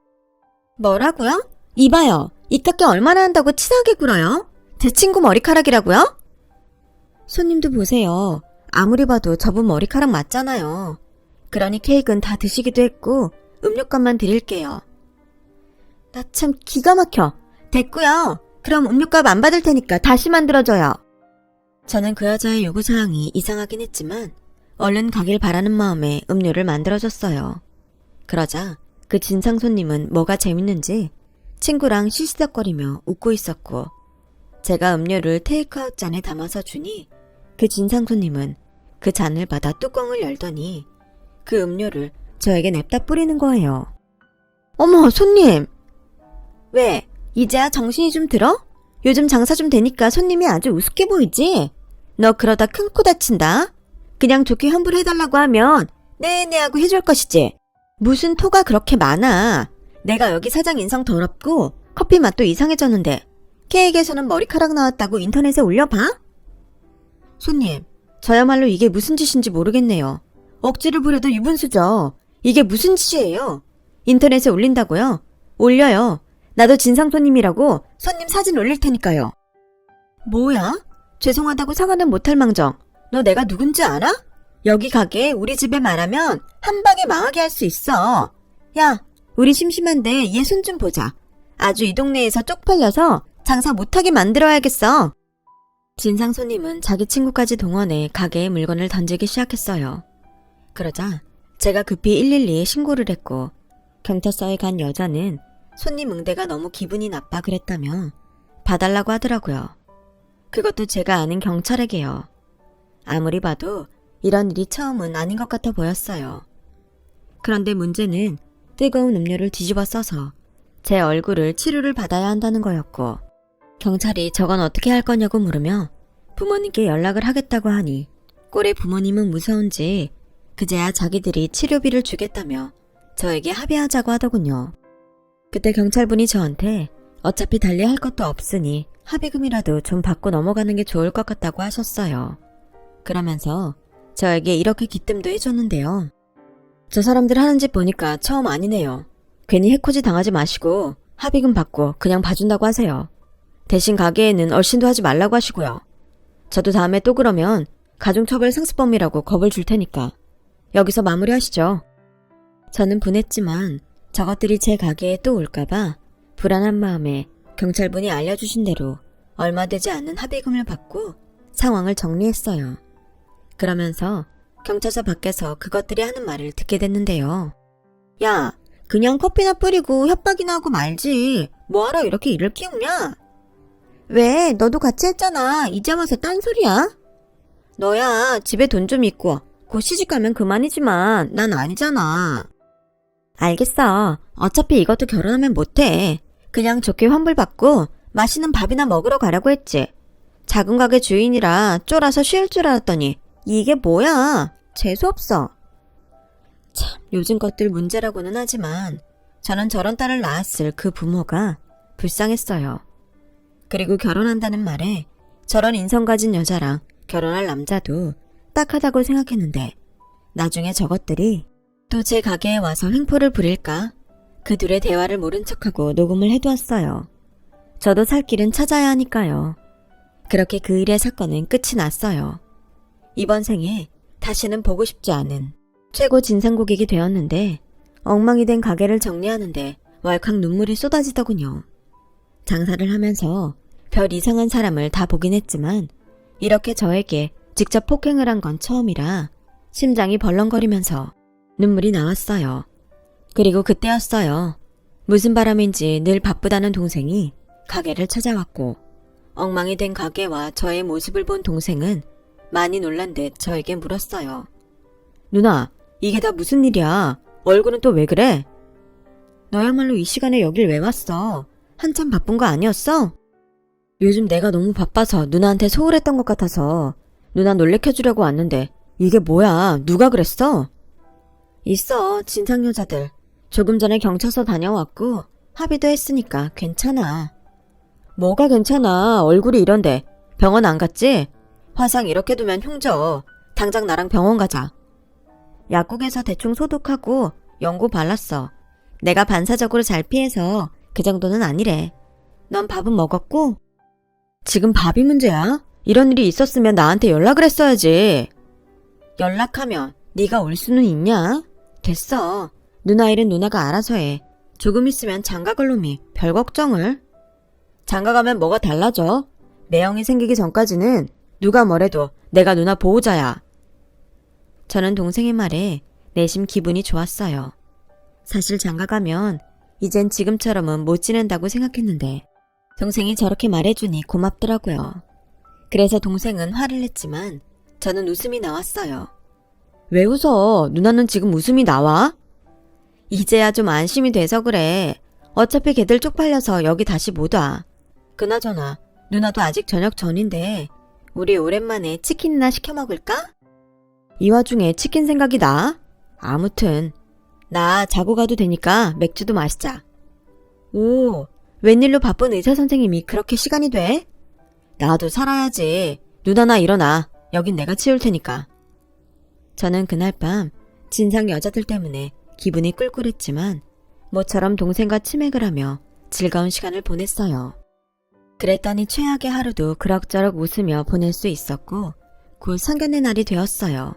[SPEAKER 1] 뭐라고요? 이봐요. 이깟게 얼마나 한다고 치사하게 굴어요? 제 친구 머리카락이라고요? 손님도 보세요. 아무리 봐도 저분 머리카락 맞잖아요. 그러니 케이크는 다 드시기도 했고 음료값만 드릴게요. 나 참 기가 막혀. 됐고요. 그럼 음료값 안 받을 테니까 다시 만들어줘요. 저는 그 여자의 요구사항이 이상하긴 했지만 얼른 가길 바라는 마음에 음료를 만들어줬어요. 그러자 그 진상 손님은 뭐가 재밌는지 친구랑 시시덕거리며 웃고 있었고 제가 음료를 테이크아웃 잔에 담아서 주니 그 진상 손님은 그 잔을 받아 뚜껑을 열더니 그 음료를 저에게 냅다 뿌리는 거예요. 어머, 손님! 왜? 이제야 정신이 좀 들어? 요즘 장사 좀 되니까 손님이 아주 우습게 보이지? 너 그러다 큰 코 다친다. 그냥 좋게 환불해달라고 하면 네네 하고 해줄 것이지. 무슨 토가 그렇게 많아. 내가 여기 사장 인성 더럽고 커피 맛도 이상해졌는데 케이크에서는 머리카락 나왔다고 인터넷에 올려봐? 손님, 저야말로 이게 무슨 짓인지 모르겠네요. 억지를 부려도 유분수죠. 이게 무슨 짓이에요? 인터넷에 올린다고요? 올려요. 나도 진상 손님이라고 손님 사진 올릴 테니까요. 뭐야? 죄송하다고 사과는 못할 망정. 너 내가 누군지 알아? 여기 가게 우리 집에 말하면 한 방에 망하게 할 수 있어. 야, 우리 심심한데 얘 손 좀 보자. 아주 이 동네에서 쪽팔려서 장사 못하게 만들어야겠어. 진상 손님은 자기 친구까지 동원해 가게에 물건을 던지기 시작했어요. 그러자 제가 급히 112에 신고를 했고 경찰서에 간 여자는 손님 응대가 너무 기분이 나빠 그랬다며 봐달라고 하더라고요. 그것도 제가 아는 경찰에게요. 아무리 봐도 이런 일이 처음은 아닌 것 같아 보였어요. 그런데 문제는 뜨거운 음료를 뒤집어 써서 제 얼굴을 치료를 받아야 한다는 거였고 경찰이 저건 어떻게 할 거냐고 물으며 부모님께 연락을 하겠다고 하니 꼴의 부모님은 무서운지 그제야 자기들이 치료비를 주겠다며 저에게 합의하자고 하더군요. 그때 경찰분이 저한테 어차피 달리할 것도 없으니 합의금이라도 좀 받고 넘어가는 게 좋을 것 같다고 하셨어요. 그러면서 저에게 이렇게 기뜸도 해줬는데요. 저 사람들 하는 짓 보니까 처음 아니네요. 괜히 해코지 당하지 마시고 합의금 받고 그냥 봐준다고 하세요. 대신 가게에는 얼씬도 하지 말라고 하시고요. 저도 다음에 또 그러면 가중처벌 상습범이라고 겁을 줄 테니까 여기서 마무리하시죠. 저는 분했지만 저것들이 제 가게에 또 올까봐 불안한 마음에 경찰분이 알려주신 대로 얼마 되지 않는 합의금을 받고 상황을 정리했어요. 그러면서 경찰서 밖에서 그것들이 하는 말을 듣게 됐는데요. 야, 그냥 커피나 뿌리고 협박이나 하고 말지. 뭐하러 이렇게 일을 키우냐? 왜? 너도 같이 했잖아. 이제 와서 딴소리야? 너야 집에 돈 좀 있고 곧 시집가면 그만이지만 난 아니잖아. 알겠어. 어차피 이것도 결혼하면 못해. 그냥 좋게 환불받고 맛있는 밥이나 먹으러 가려고 했지. 작은 가게 주인이라 쫄아서 쉴 줄 알았더니 이게 뭐야? 재수없어. 참, 요즘 것들 문제라고는 하지만 저는 저런 딸을 낳았을 그 부모가 불쌍했어요. 그리고 결혼한다는 말에 저런 인성 가진 여자랑 결혼할 남자도 딱하다고 생각했는데 나중에 저것들이 또 제 가게에 와서 횡포를 부릴까? 그 둘의 대화를 모른 척하고 녹음을 해두었어요. 저도 살 길은 찾아야 하니까요. 그렇게 그 일의 사건은 끝이 났어요. 이번 생에 다시는 보고 싶지 않은 최고 진상 고객이 되었는데 엉망이 된 가게를 정리하는데 왈칵 눈물이 쏟아지더군요. 장사를 하면서 별 이상한 사람을 다 보긴 했지만 이렇게 저에게 직접 폭행을 한 건 처음이라 심장이 벌렁거리면서 눈물이 나왔어요. 그리고 그때였어요. 무슨 바람인지 늘 바쁘다는 동생이 가게를 찾아왔고 엉망이 된 가게와 저의 모습을 본 동생은 많이 놀란 듯 저에게 물었어요. 누나, 이게 다 무슨 일이야? 얼굴은 또 왜 그래? 너야말로 이 시간에 여길 왜 왔어? 한참 바쁜 거 아니었어? 요즘 내가 너무 바빠서 누나한테 소홀했던 것 같아서 누나 놀래켜주려고 왔는데 이게 뭐야? 누가 그랬어? 있어, 진상 여자들. 조금 전에 경찰서 다녀왔고 합의도 했으니까 괜찮아. 뭐가 괜찮아? 얼굴이 이런데 병원 안 갔지? 화상 이렇게 두면 흉져. 당장 나랑 병원 가자. 약국에서 대충 소독하고 연고 발랐어. 내가 반사적으로 잘 피해서 그 정도는 아니래. 넌 밥은 먹었고? 지금 밥이 문제야? 이런 일이 있었으면 나한테 연락을 했어야지. 연락하면 네가 올 수는 있냐? 됐어. 누나 일은 누나가 알아서 해. 조금 있으면 장가갈 놈이 별 걱정을. 장가가면 뭐가 달라져? 매형이 생기기 전까지는 누가 뭐래도 내가 누나 보호자야. 저는 동생의 말에 내심 기분이 좋았어요. 사실 장가가면 이젠 지금처럼은 못 지낸다고 생각했는데 동생이 저렇게 말해주니 고맙더라고요. 그래서 동생은 화를 냈지만 저는 웃음이 나왔어요. 왜 웃어? 누나는 지금 웃음이 나와? 이제야 좀 안심이 돼서 그래. 어차피 걔들 쪽팔려서 여기 다시 못 와. 그나저나 누나도 아직 저녁 전인데 우리 오랜만에 치킨이나 시켜 먹을까? 이 와중에 치킨 생각이 나? 아무튼 나 자고 가도 되니까 맥주도 마시자. 오, 웬일로 바쁜 의사 선생님이 그렇게 시간이 돼? 나도 살아야지. 누나나 일어나. 여긴 내가 치울 테니까. 저는 그날 밤 진상 여자들 때문에 기분이 꿀꿀했지만 모처럼 동생과 치맥을 하며 즐거운 시간을 보냈어요. 그랬더니 최악의 하루도 그럭저럭 웃으며 보낼 수 있었고 곧 상견례 날이 되었어요.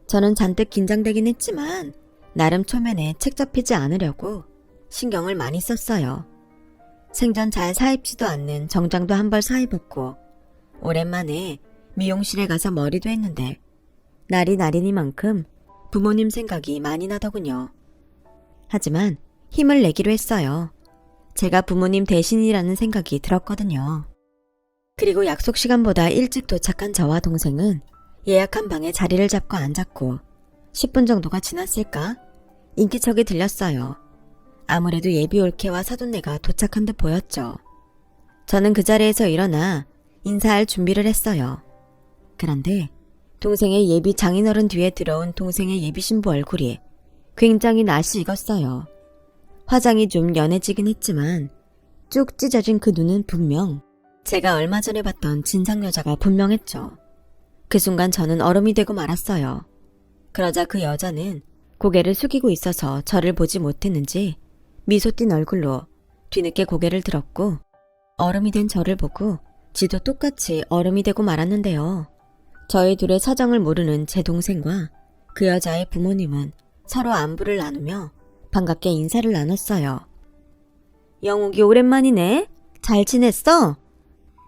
[SPEAKER 1] 저는 잔뜩 긴장되긴 했지만 나름 초면에 책 잡히지 않으려고 신경을 많이 썼어요. 생전 잘 사입지도 않는 정장도 한 벌 사입었고 오랜만에 미용실에 가서 머리도 했는데 날이 날이니만큼 부모님 생각이 많이 나더군요. 하지만 힘을 내기로 했어요. 제가 부모님 대신이라는 생각이 들었거든요. 그리고 약속 시간보다 일찍 도착한 저와 동생은 예약한 방에 자리를 잡고 앉았고 10분 정도가 지났을까? 인기척이 들렸어요. 아무래도 예비 올케와 사돈네가 도착한 듯 보였죠. 저는 그 자리에서 일어나 인사할 준비를 했어요. 그런데 동생의 예비 장인어른 뒤에 들어온 동생의 예비 신부 얼굴이 굉장히 낯이 익었어요. 화장이 좀 연해지긴 했지만 쭉 찢어진 그 눈은 분명 제가 얼마 전에 봤던 진상 여자가 분명했죠. 그 순간 저는 얼음이 되고 말았어요. 그러자 그 여자는 고개를 숙이고 있어서 저를 보지 못했는지 미소 띤 얼굴로 뒤늦게 고개를 들었고 얼음이 된 저를 보고 지도 똑같이 얼음이 되고 말았는데요. 저희 둘의 사정을 모르는 제 동생과 그 여자의 부모님은 서로 안부를 나누며 반갑게 인사를 나눴어요. 영욱이 오랜만이네. 잘 지냈어?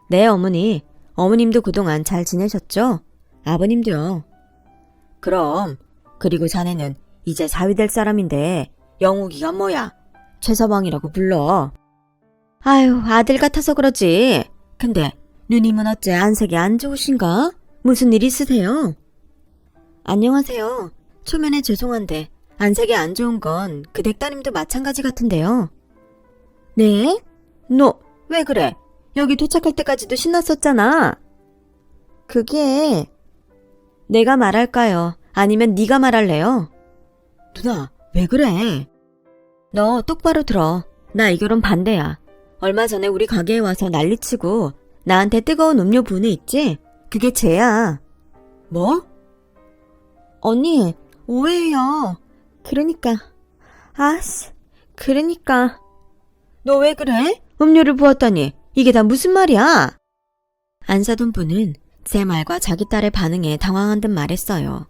[SPEAKER 1] 네, 어머니. 어머님도 그동안 잘 지내셨죠? 아버님도요. 그럼. 그리고 자네는 이제 사위 될 사람인데 영욱이가 뭐야? 최서방이라고 불러. 아유, 아들 같아서 그러지. 근데 누님은 어째 안색이 안 좋으신가? 무슨 일 있으세요? 안녕하세요. 초면에 죄송한데 안색이 안 좋은 건 그 댁따님도 마찬가지 같은데요. 네? 너 왜 그래? 여기 도착할 때까지도 신났었잖아. 그게... 내가 말할까요? 아니면 네가 말할래요? 누나, 왜 그래? 너 똑바로 들어. 나 이 결혼 반대야. 얼마 전에 우리 가게에 와서 난리치고 나한테 뜨거운 음료 부은 애 있지? 그게 쟤야. 뭐? 언니, 오해해요. 그러니까. 그러니까. 너 왜 그래? 음료를 부었더니 이게 다 무슨 말이야? 안사돈 분은 제 말과 자기 딸의 반응에 당황한 듯 말했어요.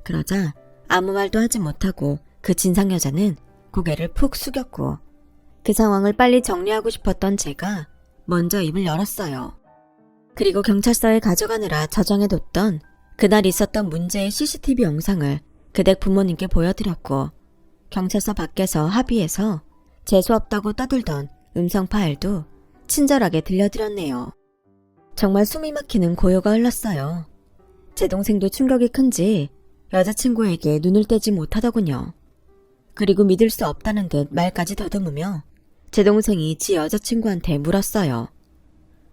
[SPEAKER 1] 그러자 아무 말도 하지 못하고 그 진상 여자는 고개를 푹 숙였고 그 상황을 빨리 정리하고 싶었던 제가 먼저 입을 열었어요. 그리고 경찰서에 가져가느라 저장해뒀던 그날 있었던 문제의 CCTV 영상을 그댁 부모님께 보여드렸고 경찰서 밖에서 합의해서 재수없다고 떠들던 음성 파일도 친절하게 들려드렸네요. 정말 숨이 막히는 고요가 흘렀어요. 제 동생도 충격이 큰지 여자친구에게 눈을 떼지 못하더군요. 그리고 믿을 수 없다는 듯 말까지 더듬으며 제 동생이 지 여자친구한테 물었어요.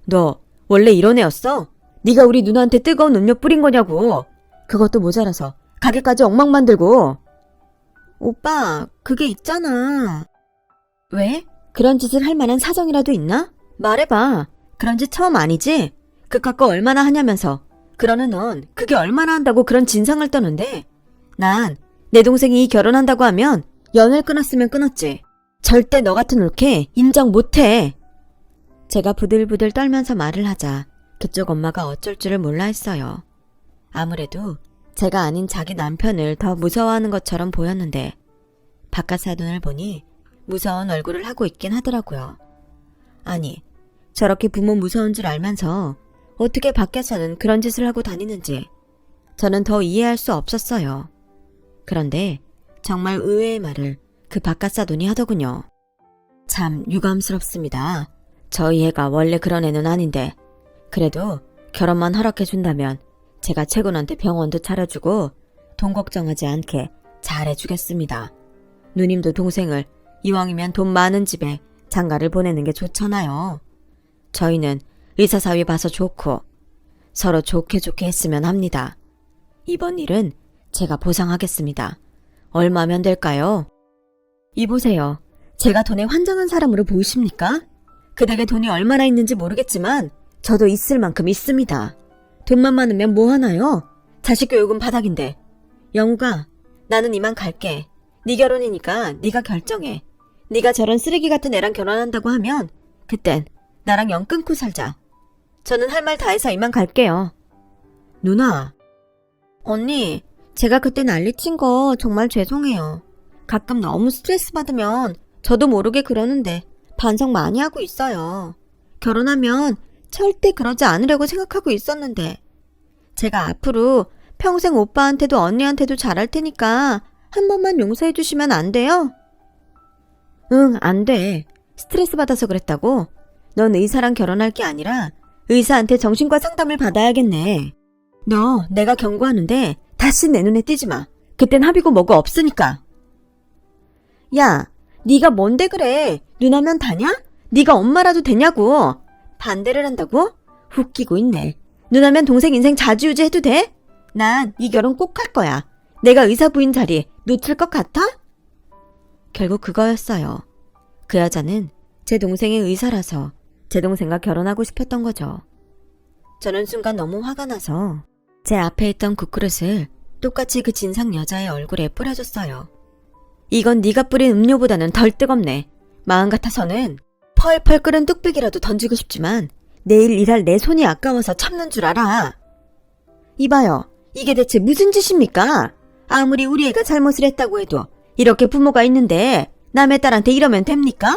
[SPEAKER 1] 너 원래 이런 애였어? 네가 우리 누나한테 뜨거운 음료 뿌린 거냐고. 그것도 모자라서 가게까지 엉망 만들고. 오빠, 그게 있잖아. 왜? 그런 짓을 할 만한 사정이라도 있나? 말해봐. 그런 짓 처음 아니지? 그깟 거 얼마나 하냐면서. 그러는 넌 그게 얼마나 한다고 그런 진상을 떠는데. 난 내 동생이 결혼한다고 하면 연을 끊었으면 끊었지. 절대 너 같은 올케 인정 못해. 제가 부들부들 떨면서 말을 하자 그쪽 엄마가 어쩔 줄을 몰라 했어요. 아무래도 제가 아닌 자기 남편을 더 무서워하는 것처럼 보였는데 바깥 사돈을 보니 무서운 얼굴을 하고 있긴 하더라고요. 아니, 저렇게 부모 무서운 줄 알면서 어떻게 밖에서는 그런 짓을 하고 다니는지 저는 더 이해할 수 없었어요. 그런데 정말 의외의 말을 그 바깥 사돈이 하더군요. 참 유감스럽습니다. 저희 애가 원래 그런 애는 아닌데 그래도 결혼만 허락해준다면 제가 채군한테 병원도 차려주고 돈 걱정하지 않게 잘해주겠습니다. 누님도 동생을 이왕이면 돈 많은 집에 장가를 보내는 게 좋잖아요. 저희는 의사사위 봐서 좋고 서로 좋게 했으면 합니다. 이번 일은 제가 보상하겠습니다. 얼마면 될까요? 이보세요. 제가 돈에 환장한 사람으로 보이십니까? 그댁에 돈이 얼마나 있는지 모르겠지만 저도 있을 만큼 있습니다. 돈만 많으면 뭐 하나요? 자식 교육은 바닥인데. 영우가, 나는 이만 갈게. 네 결혼이니까 네가 결정해. 네가 저런 쓰레기 같은 애랑 결혼한다고 하면 그땐 나랑 연 끊고 살자. 저는 할 말 다 해서 이만 갈게요. 누나. 언니, 제가 그때 난리친 거 정말 죄송해요. 가끔 너무 스트레스 받으면 저도 모르게 그러는데 반성 많이 하고 있어요. 결혼하면 절대 그러지 않으려고 생각하고 있었는데 제가 앞으로 평생 오빠한테도 언니한테도 잘할 테니까 한 번만 용서해 주시면 안 돼요? 응, 안 돼. 스트레스 받아서 그랬다고? 넌 의사랑 결혼할 게 아니라 의사한테 정신과 상담을 받아야겠네. 너 내가 경고하는데 다시 내 눈에 띄지 마. 그땐 합의고 뭐고 없으니까. 야, 네가 뭔데 그래? 누나면 다냐? 네가 엄마라도 되냐고. 반대를 한다고? 웃기고 있네. 누나면 동생 인생 좌지우지 해도 돼? 난 이 결혼 꼭 할 거야. 내가 의사 부인 자리 놓칠 것 같아? 결국 그거였어요. 그 여자는 제 동생의 의사라서 제 동생과 결혼하고 싶었던 거죠. 저는 순간 너무 화가 나서 제 앞에 있던 국그릇을 똑같이 그 진상 여자의 얼굴에 뿌려줬어요. 이건 네가 뿌린 음료보다는 덜 뜨겁네. 마음 같아서는 펄펄 끓은 뚝배기라도 던지고 싶지만 내일 일할 내 손이 아까워서 참는 줄 알아. 이봐요. 이게 대체 무슨 짓입니까? 아무리 우리 애가 잘못을 했다고 해도 이렇게 부모가 있는데 남의 딸한테 이러면 됩니까?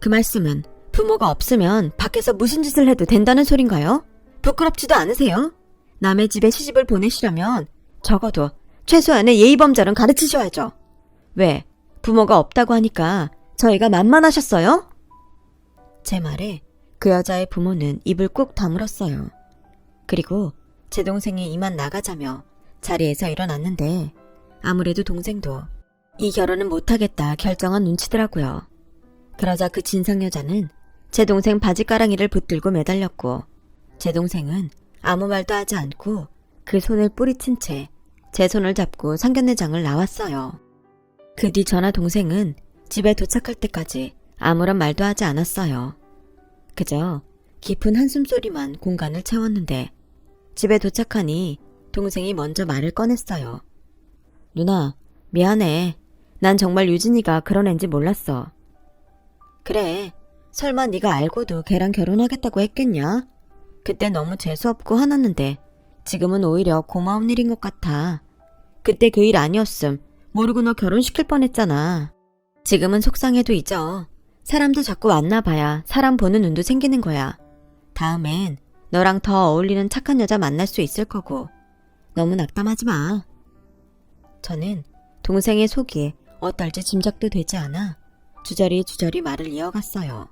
[SPEAKER 1] 그 말씀은 부모가 없으면 밖에서 무슨 짓을 해도 된다는 소린가요? 부끄럽지도 않으세요? 남의 집에 시집을 보내시려면 적어도 최소한의 예의범절은 가르치셔야죠. 왜? 부모가 없다고 하니까 저희가 만만하셨어요? 제 말에 그 여자의 부모는 입을 꾹 다물었어요. 그리고 제 동생이 이만 나가자며 자리에서 일어났는데 아무래도 동생도 이 결혼은 못하겠다 결정한 눈치더라고요. 그러자 그 진상 여자는 제 동생 바지가랑이를 붙들고 매달렸고 제 동생은 아무 말도 하지 않고 그 손을 뿌리친 채 제 손을 잡고 상견례장을 나왔어요. 그 뒤 저나 동생은 집에 도착할 때까지 아무런 말도 하지 않았어요. 그저 깊은 한숨소리만 공간을 채웠는데 집에 도착하니 동생이 먼저 말을 꺼냈어요. 누나, 미안해. 난 정말 유진이가 그런 앤지 몰랐어. 그래, 설마 네가 알고도 걔랑 결혼하겠다고 했겠냐? 그때 너무 재수없고 화났는데 지금은 오히려 고마운 일인 것 같아. 그때 그 일 아니었음 모르고 너 결혼시킬 뻔했잖아. 지금은 속상해도 잊어. 사람도 자꾸 만나봐야 사람 보는 눈도 생기는 거야. 다음엔 너랑 더 어울리는 착한 여자 만날 수 있을 거고 너무 낙담하지 마. 저는 동생의 속이 어떨지 짐작도 되지 않아 주저리 말을 이어갔어요.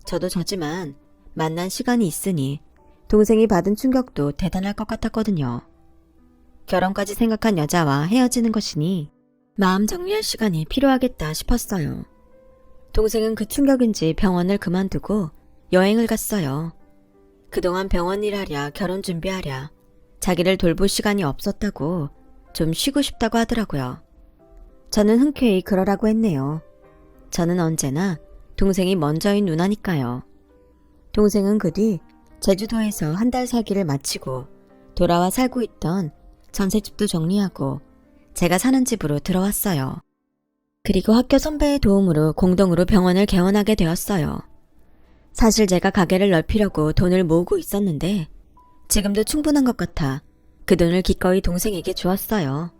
[SPEAKER 1] 저도 저지만 만난 시간이 있으니 동생이 받은 충격도 대단할 것 같았거든요. 결혼까지 생각한 여자와 헤어지는 것이니 마음 정리할 시간이 필요하겠다 싶었어요. 동생은 그 충격인지 병원을 그만두고 여행을 갔어요. 그동안 병원 일하랴 결혼 준비하랴 자기를 돌볼 시간이 없었다고 좀 쉬고 싶다고 하더라고요. 저는 흔쾌히 그러라고 했네요. 저는 언제나 동생이 먼저인 누나니까요. 동생은 그 뒤 제주도에서 한 달 살기를 마치고 돌아와 살고 있던 전셋집도 정리하고 제가 사는 집으로 들어왔어요. 그리고 학교 선배의 도움으로 공동으로 병원을 개원하게 되었어요. 사실 제가 가게를 넓히려고 돈을 모으고 있었는데 지금도 충분한 것 같아 그 돈을 기꺼이 동생에게 주었어요.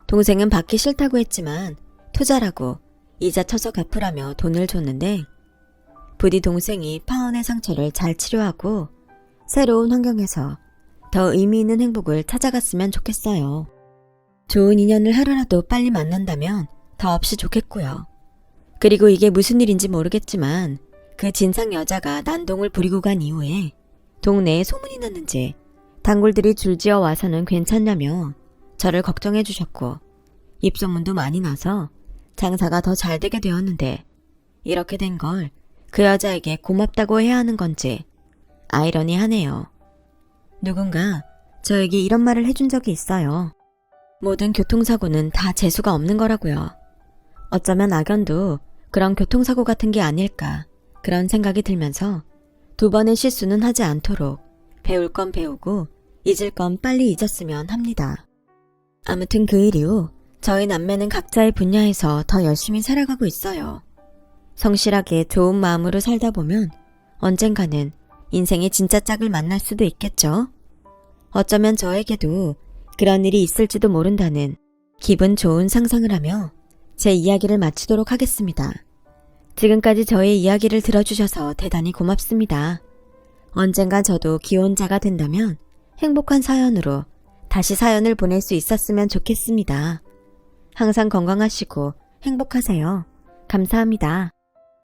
[SPEAKER 1] 동생은 받기 싫다고 했지만 투자라고 이자 쳐서 갚으라며 돈을 줬는데 부디 동생이 파혼의 상처를 잘 치료하고 새로운 환경에서 더 의미 있는 행복을 찾아갔으면 좋겠어요. 좋은 인연을 하루라도 빨리 만난다면 더없이 좋겠고요. 그리고 이게 무슨 일인지 모르겠지만 그 진상 여자가 난동을 부리고 간 이후에 동네에 소문이 났는지 단골들이 줄지어 와서는 괜찮냐며 저를 걱정해 주셨고 입소문도 많이 나서 장사가 더 잘 되게 되었는데 이렇게 된 걸 그 여자에게 고맙다고 해야 하는 건지 아이러니하네요. 누군가 저에게 이런 말을 해준 적이 있어요. 모든 교통사고는 다 재수가 없는 거라고요. 어쩌면 악연도 그런 교통사고 같은 게 아닐까 그런 생각이 들면서 두 번의 실수는 하지 않도록 배울 건 배우고 잊을 건 빨리 잊었으면 합니다. 아무튼 그 일 이후 저희 남매는 각자의 분야에서 더 열심히 살아가고 있어요. 성실하게 좋은 마음으로 살다 보면 언젠가는 인생의 진짜 짝을 만날 수도 있겠죠. 어쩌면 저에게도 그런 일이 있을지도 모른다는 기분 좋은 상상을 하며 제 이야기를 마치도록 하겠습니다. 지금까지 저의 이야기를 들어주셔서 대단히 고맙습니다. 언젠가 저도 기혼자가 된다면 행복한 사연으로 다시 사연을 보낼 수 있었으면 좋겠습니다. 항상 건강하시고 행복하세요. 감사합니다.